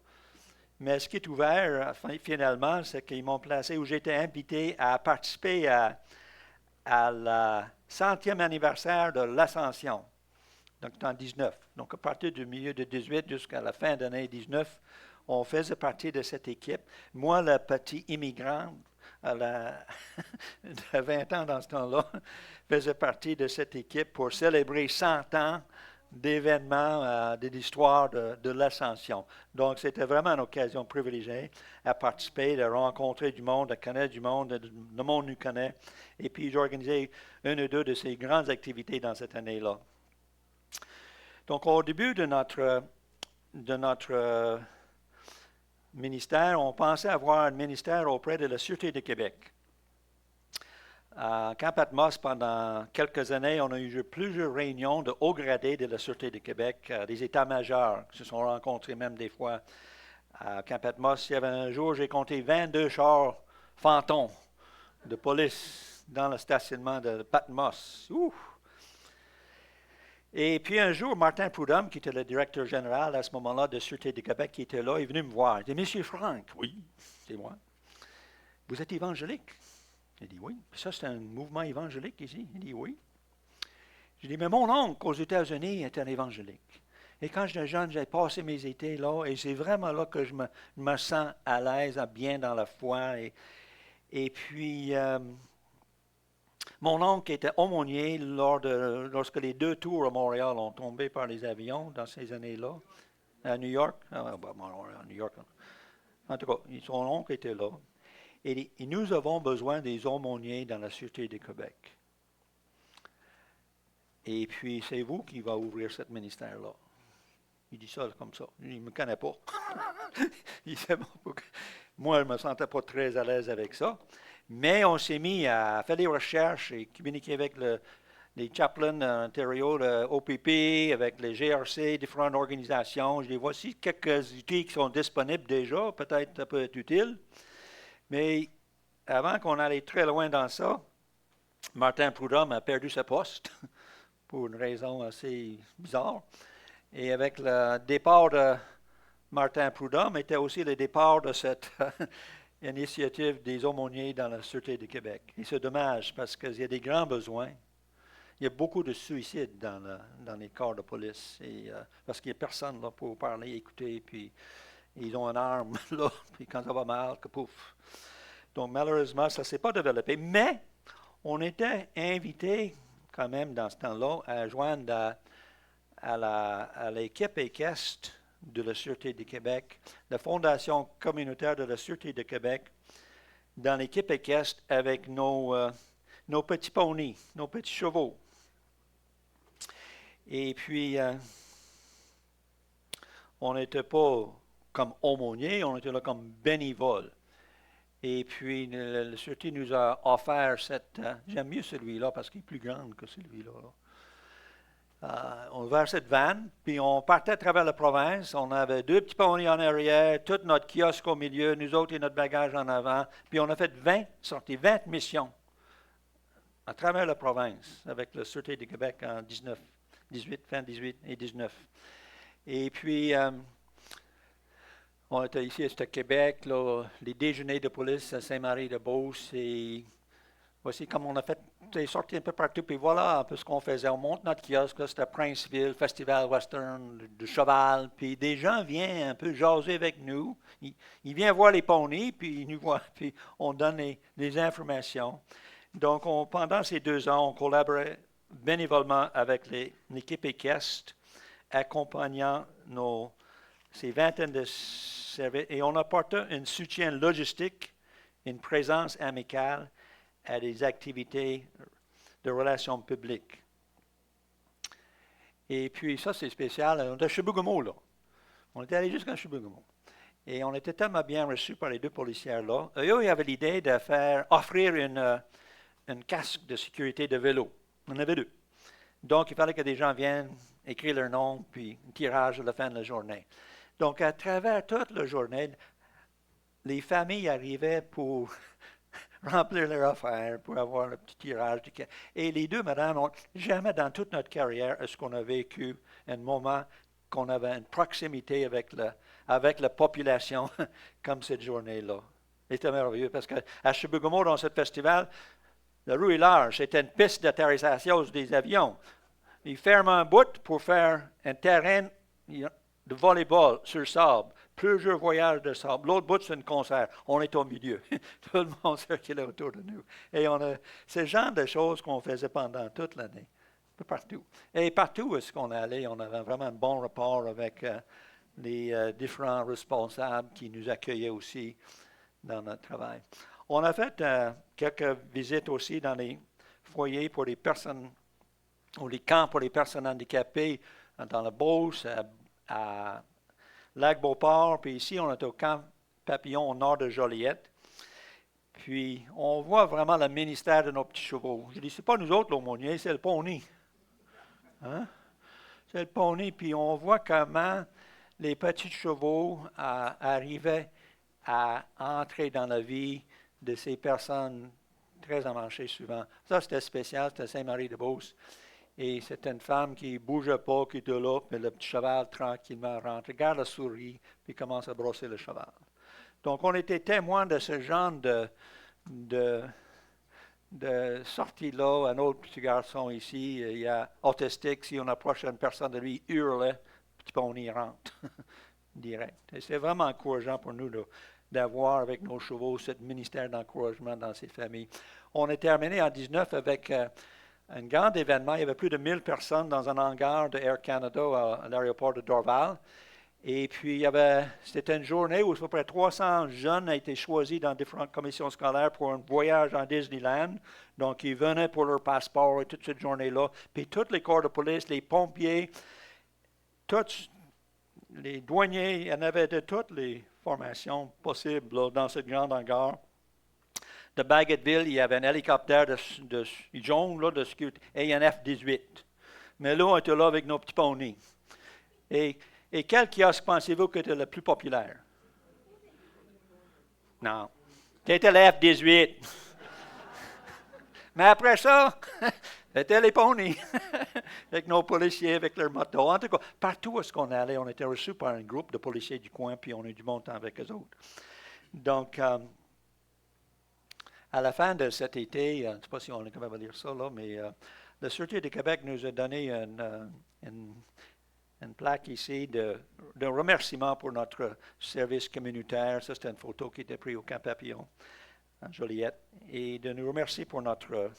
A: Mais ce qui est ouvert, finalement, c'est qu'ils m'ont placé où j'étais invité à participer à la 100e anniversaire de l'Ascension. Donc, en 19. Donc, à partir du milieu de 18 jusqu'à la fin de l'année 19, on faisait partie de cette équipe. Moi, le petit immigrant de 20 ans dans ce temps-là, faisait partie de cette équipe pour célébrer 100 ans d'événements de l'histoire de l'Ascension. Donc, c'était vraiment une occasion privilégiée à participer, de rencontrer du monde, de connaître du monde, le monde nous connaît. Et puis, j'ai organisé 1 ou 2 de ces grandes activités dans cette année-là. Donc, au début de notre ministère, on pensait avoir un ministère auprès de la Sûreté de Québec. À Camp Patmos, pendant quelques années, on a eu plusieurs réunions de hauts gradés de la Sûreté de Québec, des états-majors qui se sont rencontrés même des fois à Camp Patmos. Il y avait un jour, j'ai compté 22 chars fantômes de police dans le stationnement de Patmos. Ouh! Et puis un jour, Martin Prudhomme, qui était le directeur général à ce moment-là de Sûreté de Québec, qui était là, est venu me voir. Il dit, Monsieur Frank, oui, c'est moi. Vous êtes évangélique? J'ai dit, oui. Puis ça, c'est un mouvement évangélique ici? Il dit, oui. J'ai dit, mais mon oncle aux États-Unis est un évangélique. Et quand j'étais jeune, j'ai passé mes étés là, et c'est vraiment là que je me sens à l'aise, bien dans la foi. Et puis, mon oncle était aumônier lorsque les 2 tours à Montréal ont tombé par les avions dans ces années-là, à New York. New York. En tout cas, son oncle était là. Et nous avons besoin des aumôniers dans la Sûreté de Québec. Et puis, c'est vous qui va ouvrir ce ministère-là. Il dit ça comme ça. Il ne me connaît pas. Il dit, moi, je ne me sentais pas très à l'aise avec ça. Mais on s'est mis à faire des recherches et communiquer avec les chaplains en Ontario, le OPP, avec les GRC, différentes organisations. Je les vois ici, quelques outils qui sont disponibles déjà, peut-être ça peut être utile. Mais avant qu'on aille très loin dans ça, Martin Prudhomme a perdu sa poste pour une raison assez bizarre. Et avec le départ de Martin Prudhomme était aussi le départ de cette initiative des aumôniers dans la Sûreté du Québec. Et c'est dommage parce qu'il y a des grands besoins. Il y a beaucoup de suicides dans les corps de police. Parce qu'il n'y a personne là pour parler, écouter, puis ils ont une arme là, puis quand ça va mal, que pouf. Donc malheureusement, ça ne s'est pas développé. Mais on était invités quand même dans ce temps-là à joindre à l'équipe équestre de la Sûreté du Québec, la Fondation communautaire de la Sûreté du Québec, dans l'équipe équestre avec nos petits poneys, nos petits chevaux. Et puis, on n'était pas comme aumôniers, on était là comme bénévoles. Et puis, la Sûreté nous a offert j'aime mieux celui-là parce qu'il est plus grand que celui-là. On a ouvert cette vanne, puis on partait à travers la province. On avait 2 petits poneys en arrière, tout notre kiosque au milieu, nous autres et notre bagage en avant. Puis on a fait 20 sorties, 20 missions à travers la province avec la Sûreté du Québec en fin 18 et 19. Et puis, on était ici à Québec, là, les déjeuners de police à Saint-Marie-de-Beauce. Et voici comme on a fait des sorties un peu partout. Puis voilà un peu ce qu'on faisait. On monte notre kiosque, là, c'était Princeville, Festival Western de cheval. Puis des gens viennent un peu jaser avec nous. Ils viennent voir les poneys, puis ils nous voient, puis on donne les informations. Donc, pendant ces 2 ans, on collaborait bénévolement avec l'équipe équestre, accompagnant ces vingtaines de services. Et on apportait un soutien logistique, une présence amicale à des activités de relations publiques. Et puis, ça, c'est spécial. On était à Chibougamau, là. On était allé jusqu'à Chibougamau. Et on était tellement bien reçus par les 2 policières-là. Eux, ils avaient l'idée offrir une casque de sécurité de vélo. On en avait 2. Donc, il fallait que des gens viennent écrire leur nom, puis un tirage à la fin de la journée. Donc, à travers toute la journée, les familles arrivaient pour remplir leur affaire, pour avoir le petit tirage. Et les 2 madames, jamais dans toute notre carrière est-ce qu'on a vécu un moment qu'on avait une proximité avec la population comme cette journée-là. C'était merveilleux parce qu'à Chibougamau, dans ce festival, la rue est large. C'était une piste d'atterrissage des avions. Ils ferment un bout pour faire un terrain de volleyball sur sable. Plusieurs voyages de sable. L'autre bout, c'est un concert. On est au milieu. Tout le monde circulait autour de nous. Et c'est le genre de choses qu'on faisait pendant toute l'année. Un peu partout. Et partout où est-ce qu'on allait, on avait vraiment un bon rapport avec les différents responsables qui nous accueillaient aussi dans notre travail. On a fait quelques visites aussi dans les foyers pour les personnes, ou les camps pour les personnes handicapées dans la Beauce, à Lac-Beauport, puis ici, on est au camp Papillon au nord de Joliette. Puis, on voit vraiment le ministère de nos petits chevaux. Je dis, c'est pas nous autres, l'aumônier, c'est le pony. Hein? C'est le pony, puis on voit comment les petits chevaux arrivaient à entrer dans la vie de ces personnes très emmanchées souvent. Ça, c'était spécial, c'était Saint-Marie-de-Beauce. Et c'était une femme qui ne bougeait pas, qui était là, mais le petit cheval tranquillement rentre, regarde la souris, puis commence à brosser le cheval. Donc, on était témoins de ce genre de sortie-là. Un autre petit garçon ici, il y a autistique, si on approche une personne de lui, il hurle, puis on y rentre direct. Et c'est vraiment encourageant pour nous d'avoir avec nos chevaux ce ministère d'encouragement dans ces familles. On est terminé en 19 avec un grand événement. Il y avait plus de 1000 personnes dans un hangar de Air Canada à l'aéroport de Dorval. Et puis, c'était une journée où à peu près 300 jeunes ont été choisis dans différentes commissions scolaires pour un voyage en Disneyland. Donc, ils venaient pour leur passeport et toute cette journée-là. Puis, tous les corps de police, les pompiers, tous les douaniers, il y en avait de toutes les formations possibles là, dans ce grand hangar. de Bagotville, il y avait un hélicoptère de jaune là, de sécurité, ANF-18. Mais là, on était là avec nos petits poneys. Et quel kiosque pensez-vous que était le plus populaire? Non. C'était le F-18. Mais après ça, c'était les poneys. Avec nos policiers, avec leurs motos. En tout cas, partout où on allait, on était reçus par un groupe de policiers du coin, puis on a eu du bon temps avec eux autres. Donc, à la fin de cet été, je ne sais pas si on est capable de lire ça, là, mais la Sûreté du Québec nous a donné une plaque ici de remerciement pour notre service communautaire. Ça, c'était une photo qui était prise au Camp Papillon, en Joliette, et de nous remercier pour notre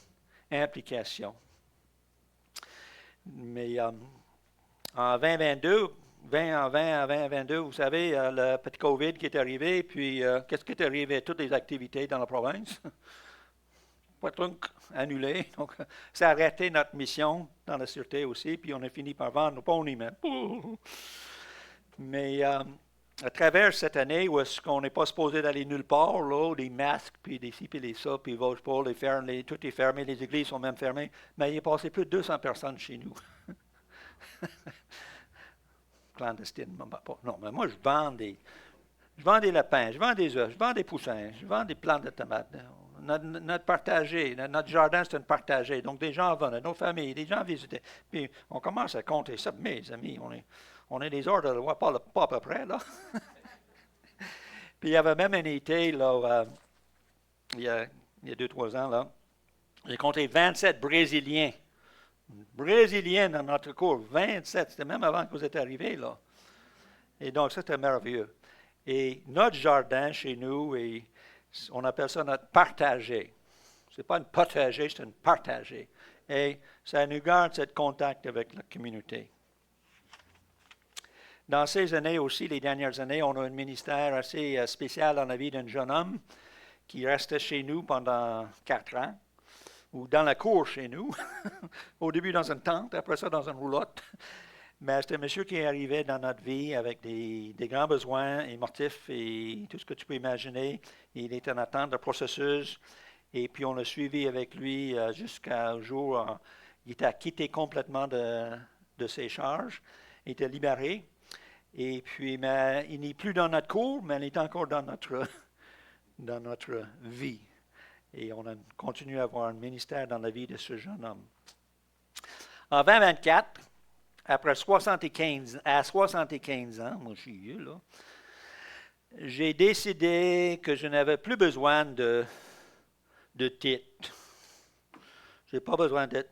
A: implication. Mais en 2022, en 2022, vous savez, le petit COVID qui est arrivé, puis qu'est-ce qui est arrivé? Toutes les activités dans la province. Annulé. Donc, ça a arrêté notre mission dans la sûreté aussi, puis on a fini par vendre nos ponies. Mais à travers cette année où est-ce qu'on n'est pas supposé d'aller nulle part, là, des masques, puis des ci, puis des ça, puis tout est fermé, les églises sont même fermées, mais il est passé plus de 200 personnes chez nous. Clandestinement. Non, mais moi, je vends des lapins, je vends des œufs, je vends des poussins, je vends des plantes de tomates. Notre partagé, notre jardin, c'est un partagé. Donc, des gens venaient, nos familles, des gens visitaient. Puis, on commence à compter ça. Mes amis, on est des ordres de loi, pas à peu près, là. Puis, il y avait même un été, là, il y a 2-3 ans, là, j'ai compté 27 Brésiliens. Brésiliens dans notre cours, 27. C'était même avant que vous êtes arrivés, là. Et donc, ça, c'était merveilleux. Et notre jardin chez nous, on appelle ça notre partagé. Ce n'est pas une potager, c'est une partagé. Et ça nous garde ce contact avec la communauté. Dans ces années aussi, les dernières années, on a un ministère assez spécial dans la vie d'un jeune homme qui restait chez nous pendant 4 ans, ou dans la cour chez nous, au début dans une tente, après ça dans une roulotte. Mais c'est un monsieur qui est arrivé dans notre vie avec des grands besoins émotifs et tout ce que tu peux imaginer. Il était en attente de processus et puis on l'a suivi avec lui jusqu'au jour où il était acquitté complètement de ses charges. Il était libéré. Et puis, mais il n'est plus dans notre cour, mais il est encore dans notre vie. Et on a continué à avoir un ministère dans la vie de ce jeune homme. En 2024, à 75 ans, moi je suis vieux là, j'ai décidé que je n'avais plus besoin de titre. Je n'ai pas besoin d'être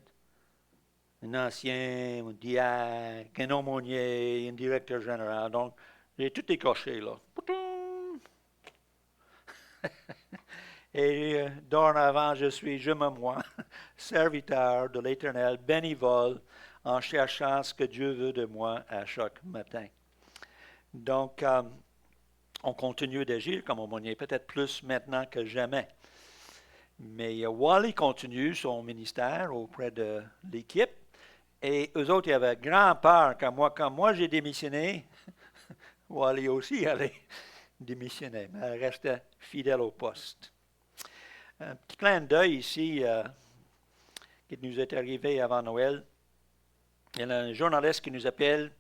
A: un ancien, un diacre, un aumônier, un directeur général. Donc, j'ai tout décoché là. Et dorénavant, je me moi, serviteur de l'Éternel, bénévole, en cherchant ce que Dieu veut de moi à chaque matin. Donc, on continue d'agir comme aumônier, peut-être plus maintenant que jamais. Mais Wally continue son ministère auprès de l'équipe. Et eux autres, ils avaient grand peur quand moi j'ai démissionné, Wally aussi allait démissionner, mais elle restait fidèle au poste. Un petit clin d'œil ici qui nous est arrivé avant Noël. Il y a un journaliste qui nous appelle.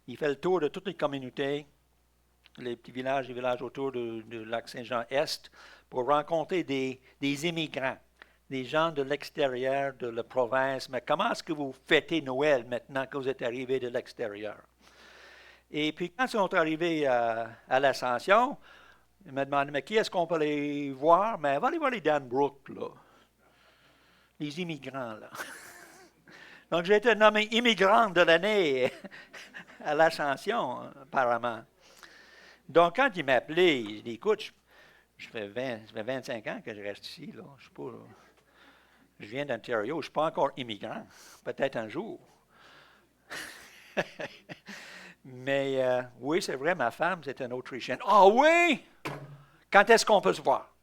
A: Il fait le tour de toutes les communautés, les petits villages, les villages autour de Lac-Saint-Jean-Est, pour rencontrer des immigrants, des gens de l'extérieur de la province. Mais comment est-ce que vous fêtez Noël maintenant que vous êtes arrivés de l'extérieur? Et puis, quand ils sont arrivés à l'Ascension, ils me demandent, mais qui est-ce qu'on peut les voir? Mais va aller voir les Danbrook, là. Les immigrants, là. Donc, j'ai été nommé immigrante de l'année à l'Ascension, apparemment. Donc, quand il m'a appelé, il dit, écoute, ça fait 25 ans que je reste ici, là. Je viens d'Ontario, je ne suis pas encore immigrant. Peut-être un jour. Mais oui, c'est vrai, ma femme, c'est une Autrichienne. Ah oui? Quand est-ce qu'on peut se voir?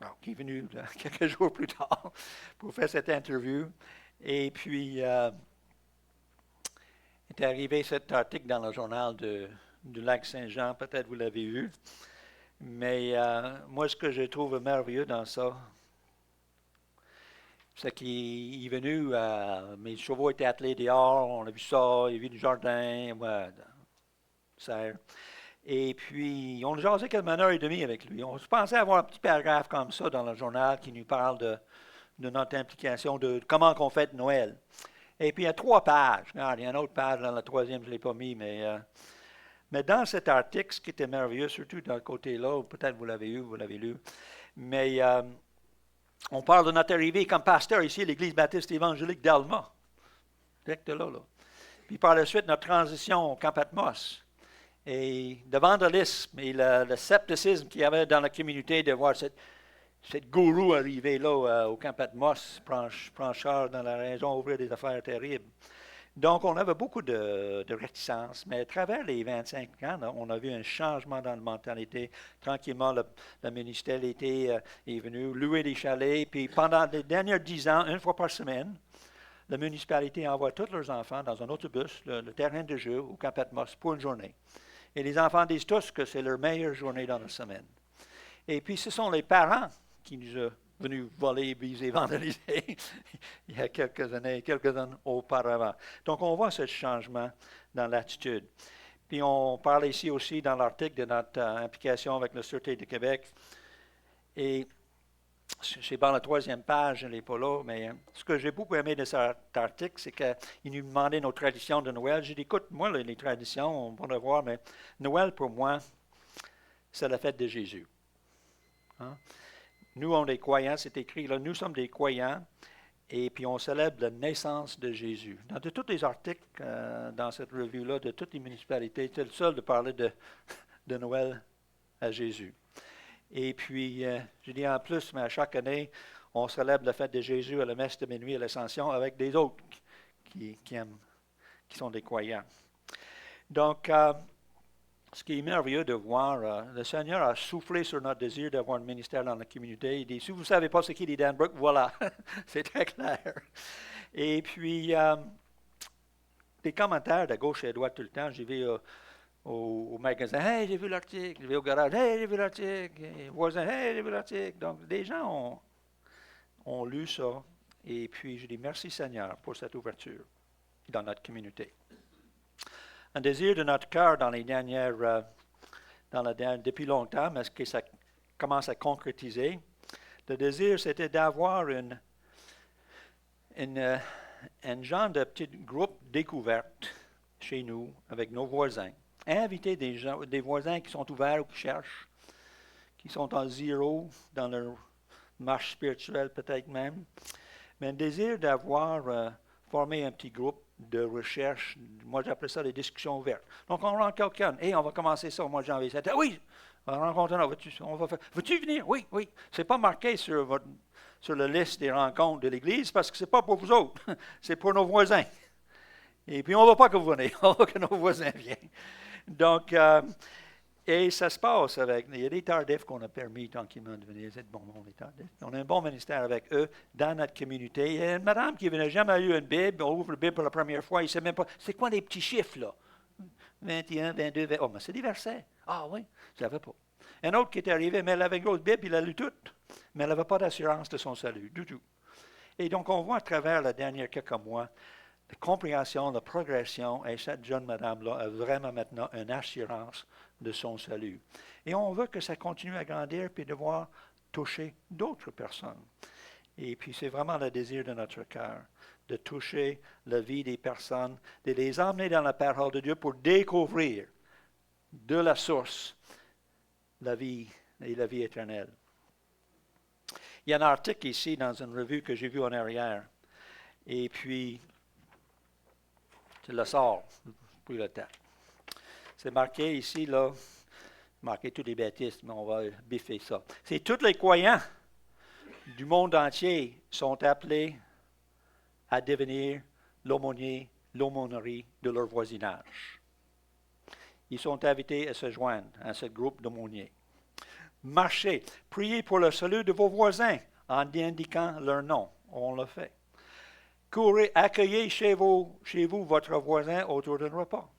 A: Alors, qui est venu quelques jours plus tard pour faire cette interview. Et puis, est arrivé cet article dans le journal du Lac-Saint-Jean, peut-être vous l'avez vu. Mais moi, ce que je trouve merveilleux dans ça, c'est qu'il est venu, mes chevaux étaient attelés dehors, on a vu ça, il a vu du jardin, ouais, serre. Et puis, on a jasé quasiment 1 heure et demie avec lui. On se pensait avoir un petit paragraphe comme ça dans le journal qui nous parle de notre implication, de comment on fête Noël. Et puis, il y a 3 pages. Regarde, il y a une autre page dans la troisième, je ne l'ai pas mis, mais dans cet article, ce qui était merveilleux, surtout dans le côté-là, peut-être vous l'avez eu, vous l'avez lu, mais on parle de notre arrivée comme pasteur ici à l'Église baptiste évangélique d'Alma. Direct là. Puis par la suite, notre transition au Camp Patmos. Et le vandalisme et le scepticisme qu'il y avait dans la communauté de voir cette gourou arriver là au Camp Patmos, brancheur dans la région, ouvrir des affaires terribles. Donc, on avait beaucoup de réticence, mais à travers les 25 ans, là, on a vu un changement dans la mentalité. Tranquillement, le ministère est venu louer des chalets, puis pendant les derniers 10 ans, 1 fois par semaine, la municipalité envoie tous leurs enfants dans un autobus, le terrain de jeu au Camp Patmos pour une journée. Et les enfants disent tous que c'est leur meilleure journée dans la semaine. Et puis, ce sont les parents qui nous ont venus voler, briser, vandaliser il y a quelques années auparavant. Donc, on voit ce changement dans l'attitude. Puis, on parle ici aussi dans l'article de notre implication avec la Sûreté du Québec. Et c'est dans la 3e page, je ne l'ai pas là, mais ce que j'ai beaucoup aimé de cet article, c'est qu'il nous demandait nos traditions de Noël. J'ai dit, écoute, moi, les traditions, on va le voir, mais Noël, pour moi, c'est la fête de Jésus. Hein? Nous, on est des croyants, c'est écrit là, nous sommes des croyants, et puis on célèbre la naissance de Jésus. Dans tous les articles, dans cette revue-là, de toutes les municipalités, c'est le seul de parler de Noël à Jésus. Et puis, je dis en plus, mais à chaque année, on célèbre la fête de Jésus à la messe de minuit à l'Ascension avec des autres qui aiment, qui sont des croyants. Donc, ce qui est merveilleux de voir, le Seigneur a soufflé sur notre désir d'avoir un ministère dans la communauté. Il dit, si vous ne savez pas ce qu'il dit Danbrook, voilà, c'est très clair. Et puis, des commentaires de gauche et de droite tout le temps. J'ai vu au magasin, « Hey, j'ai vu l'article ». Je vais au garage, « Hey, j'ai vu l'article ». Les voisins, « Hey, j'ai vu l'article ». Donc, des gens ont lu ça. Et puis, je dis merci Seigneur pour cette ouverture dans notre communauté. Un désir de notre cœur dans les dernières, depuis longtemps, mais que ça commence à concrétiser. Le désir, c'était d'avoir un genre de petit groupe découverte chez nous, avec nos voisins. Inviter des voisins qui sont ouverts ou qui cherchent, qui sont en zéro dans leur marche spirituelle peut-être même, mais un désir d'avoir formé un petit groupe de recherche. Moi, j'appelle ça les discussions ouvertes. Donc, on rencontre quelqu'un. Hey, on va commencer ça au mois de janvier. Ah, oui, on va rencontrer. Veux-tu venir? Oui, oui. C'est pas marqué sur la liste des rencontres de l'Église parce que c'est pas pour vous autres. C'est pour nos voisins. Et puis, on ne veut pas que vous venez. On veut que nos voisins viennent. Donc, et ça se passe avec. Il y a des tardifs qu'on a permis tranquillement de venir. C'est bon, les tardifs. On a un bon ministère avec eux dans notre communauté. Il y a une madame qui n'a jamais eu une Bible. On ouvre la Bible pour la première fois. Il ne sait même pas. C'est quoi les petits chiffres, là? 21, 22, 20. Oh, mais c'est des versets. Ah oui, je ne savais pas. Un autre qui est arrivé, mais elle avait une grosse Bible, il a lu tout. Mais elle n'avait pas d'assurance de son salut, du tout. Et donc, on voit à travers les derniers quelques mois, la compréhension, la progression, et cette jeune madame-là a vraiment maintenant une assurance de son salut. Et on veut que ça continue à grandir puis de voir toucher d'autres personnes. Et puis c'est vraiment le désir de notre cœur, de toucher la vie des personnes, de les emmener dans la parole de Dieu pour découvrir de la source la vie et la vie éternelle. Il y a un article ici dans une revue que j'ai vu en arrière. Et puis, je le sors, puis le temps. C'est marqué ici, là, marqué tous les baptistes, mais on va biffer ça. C'est tous les croyants du monde entier sont appelés à devenir l'aumônier, l'aumônerie de leur voisinage. Ils sont invités à se joindre à ce groupe d'aumôniers. Marchez, priez pour le salut de vos voisins en indiquant leur nom. On le fait. Courez, accueillez chez vous votre voisin autour d'un repas.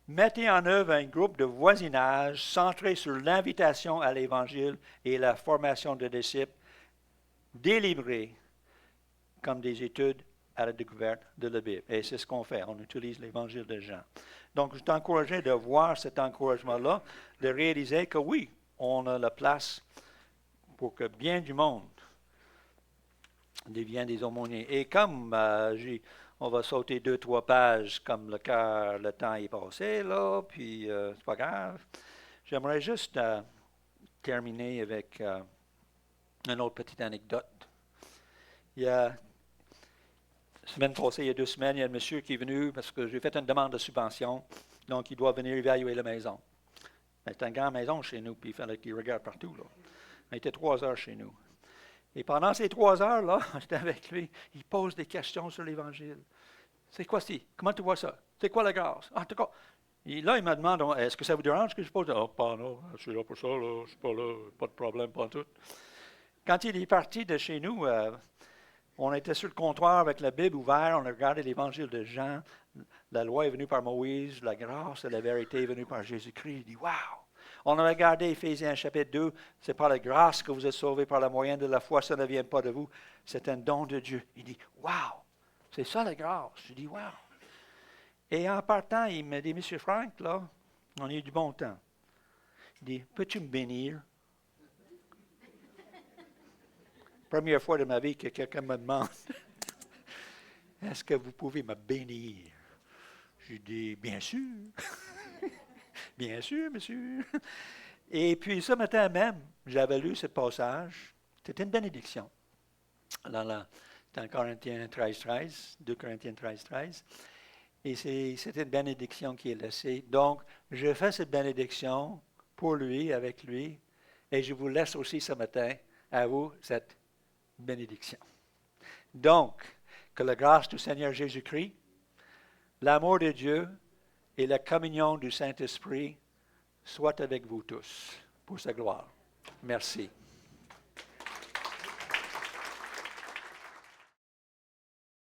A: Mettez en œuvre un groupe de voisinage centré sur l'invitation à l'Évangile et la formation de disciples délivrés comme des études à la découverte de la Bible. Et c'est ce qu'on fait. On utilise l'Évangile de Jean. Donc, je t'encourage de voir cet encouragement-là, de réaliser que oui, on a la place pour que bien du monde devienne des aumôniers. Et comme on va sauter 2-3 pages comme le temps est passé, là, puis c'est pas grave. J'aimerais juste terminer avec une autre petite anecdote. Il y a, la semaine passée, il y a 2 semaines, il y a un monsieur qui est venu parce que j'ai fait une demande de subvention, donc il doit venir évaluer la maison. C'est une grande maison chez nous, puis il fallait qu'il regarde partout, là. Il était 3 heures chez nous. Et pendant ces 3 heures-là, j'étais avec lui, il pose des questions sur l'Évangile. C'est quoi ci? Comment tu vois ça? C'est quoi la grâce? Ah, d'accord. Et là, il me demande, est-ce que ça vous dérange que je pose? Ah, pas non, je suis là pour ça, là, je suis pas là, pas de problème, pas tout. Quand il est parti de chez nous, on était sur le comptoir avec la Bible ouverte, on a regardé l'Évangile de Jean. La loi est venue par Moïse, la grâce et la vérité est venue par Jésus-Christ. Il dit, wow! On a regardé Éphésiens chapitre 2, c'est par la grâce que vous êtes sauvés par la moyenne de la foi, ça ne vient pas de vous, c'est un don de Dieu. Il dit, wow! C'est ça la grâce. Je dis, wow! Et en partant, il me dit, Monsieur Frank, là, on a eu du bon temps. Il dit, peux-tu me bénir? Première fois de ma vie que quelqu'un me demande, est-ce que vous pouvez me bénir? Je dis, bien sûr. Bien sûr, monsieur. Et puis ce matin même, j'avais lu ce passage. C'était une bénédiction. Dans 2 Corinthiens 13, 13. Et c'était une bénédiction qui est laissée. Donc, je fais cette bénédiction pour lui, avec lui. Et je vous laisse aussi ce matin, à vous, cette bénédiction. Donc, que la grâce du Seigneur Jésus-Christ, l'amour de Dieu et la communion du Saint-Esprit soient avec vous tous, pour sa gloire. Merci.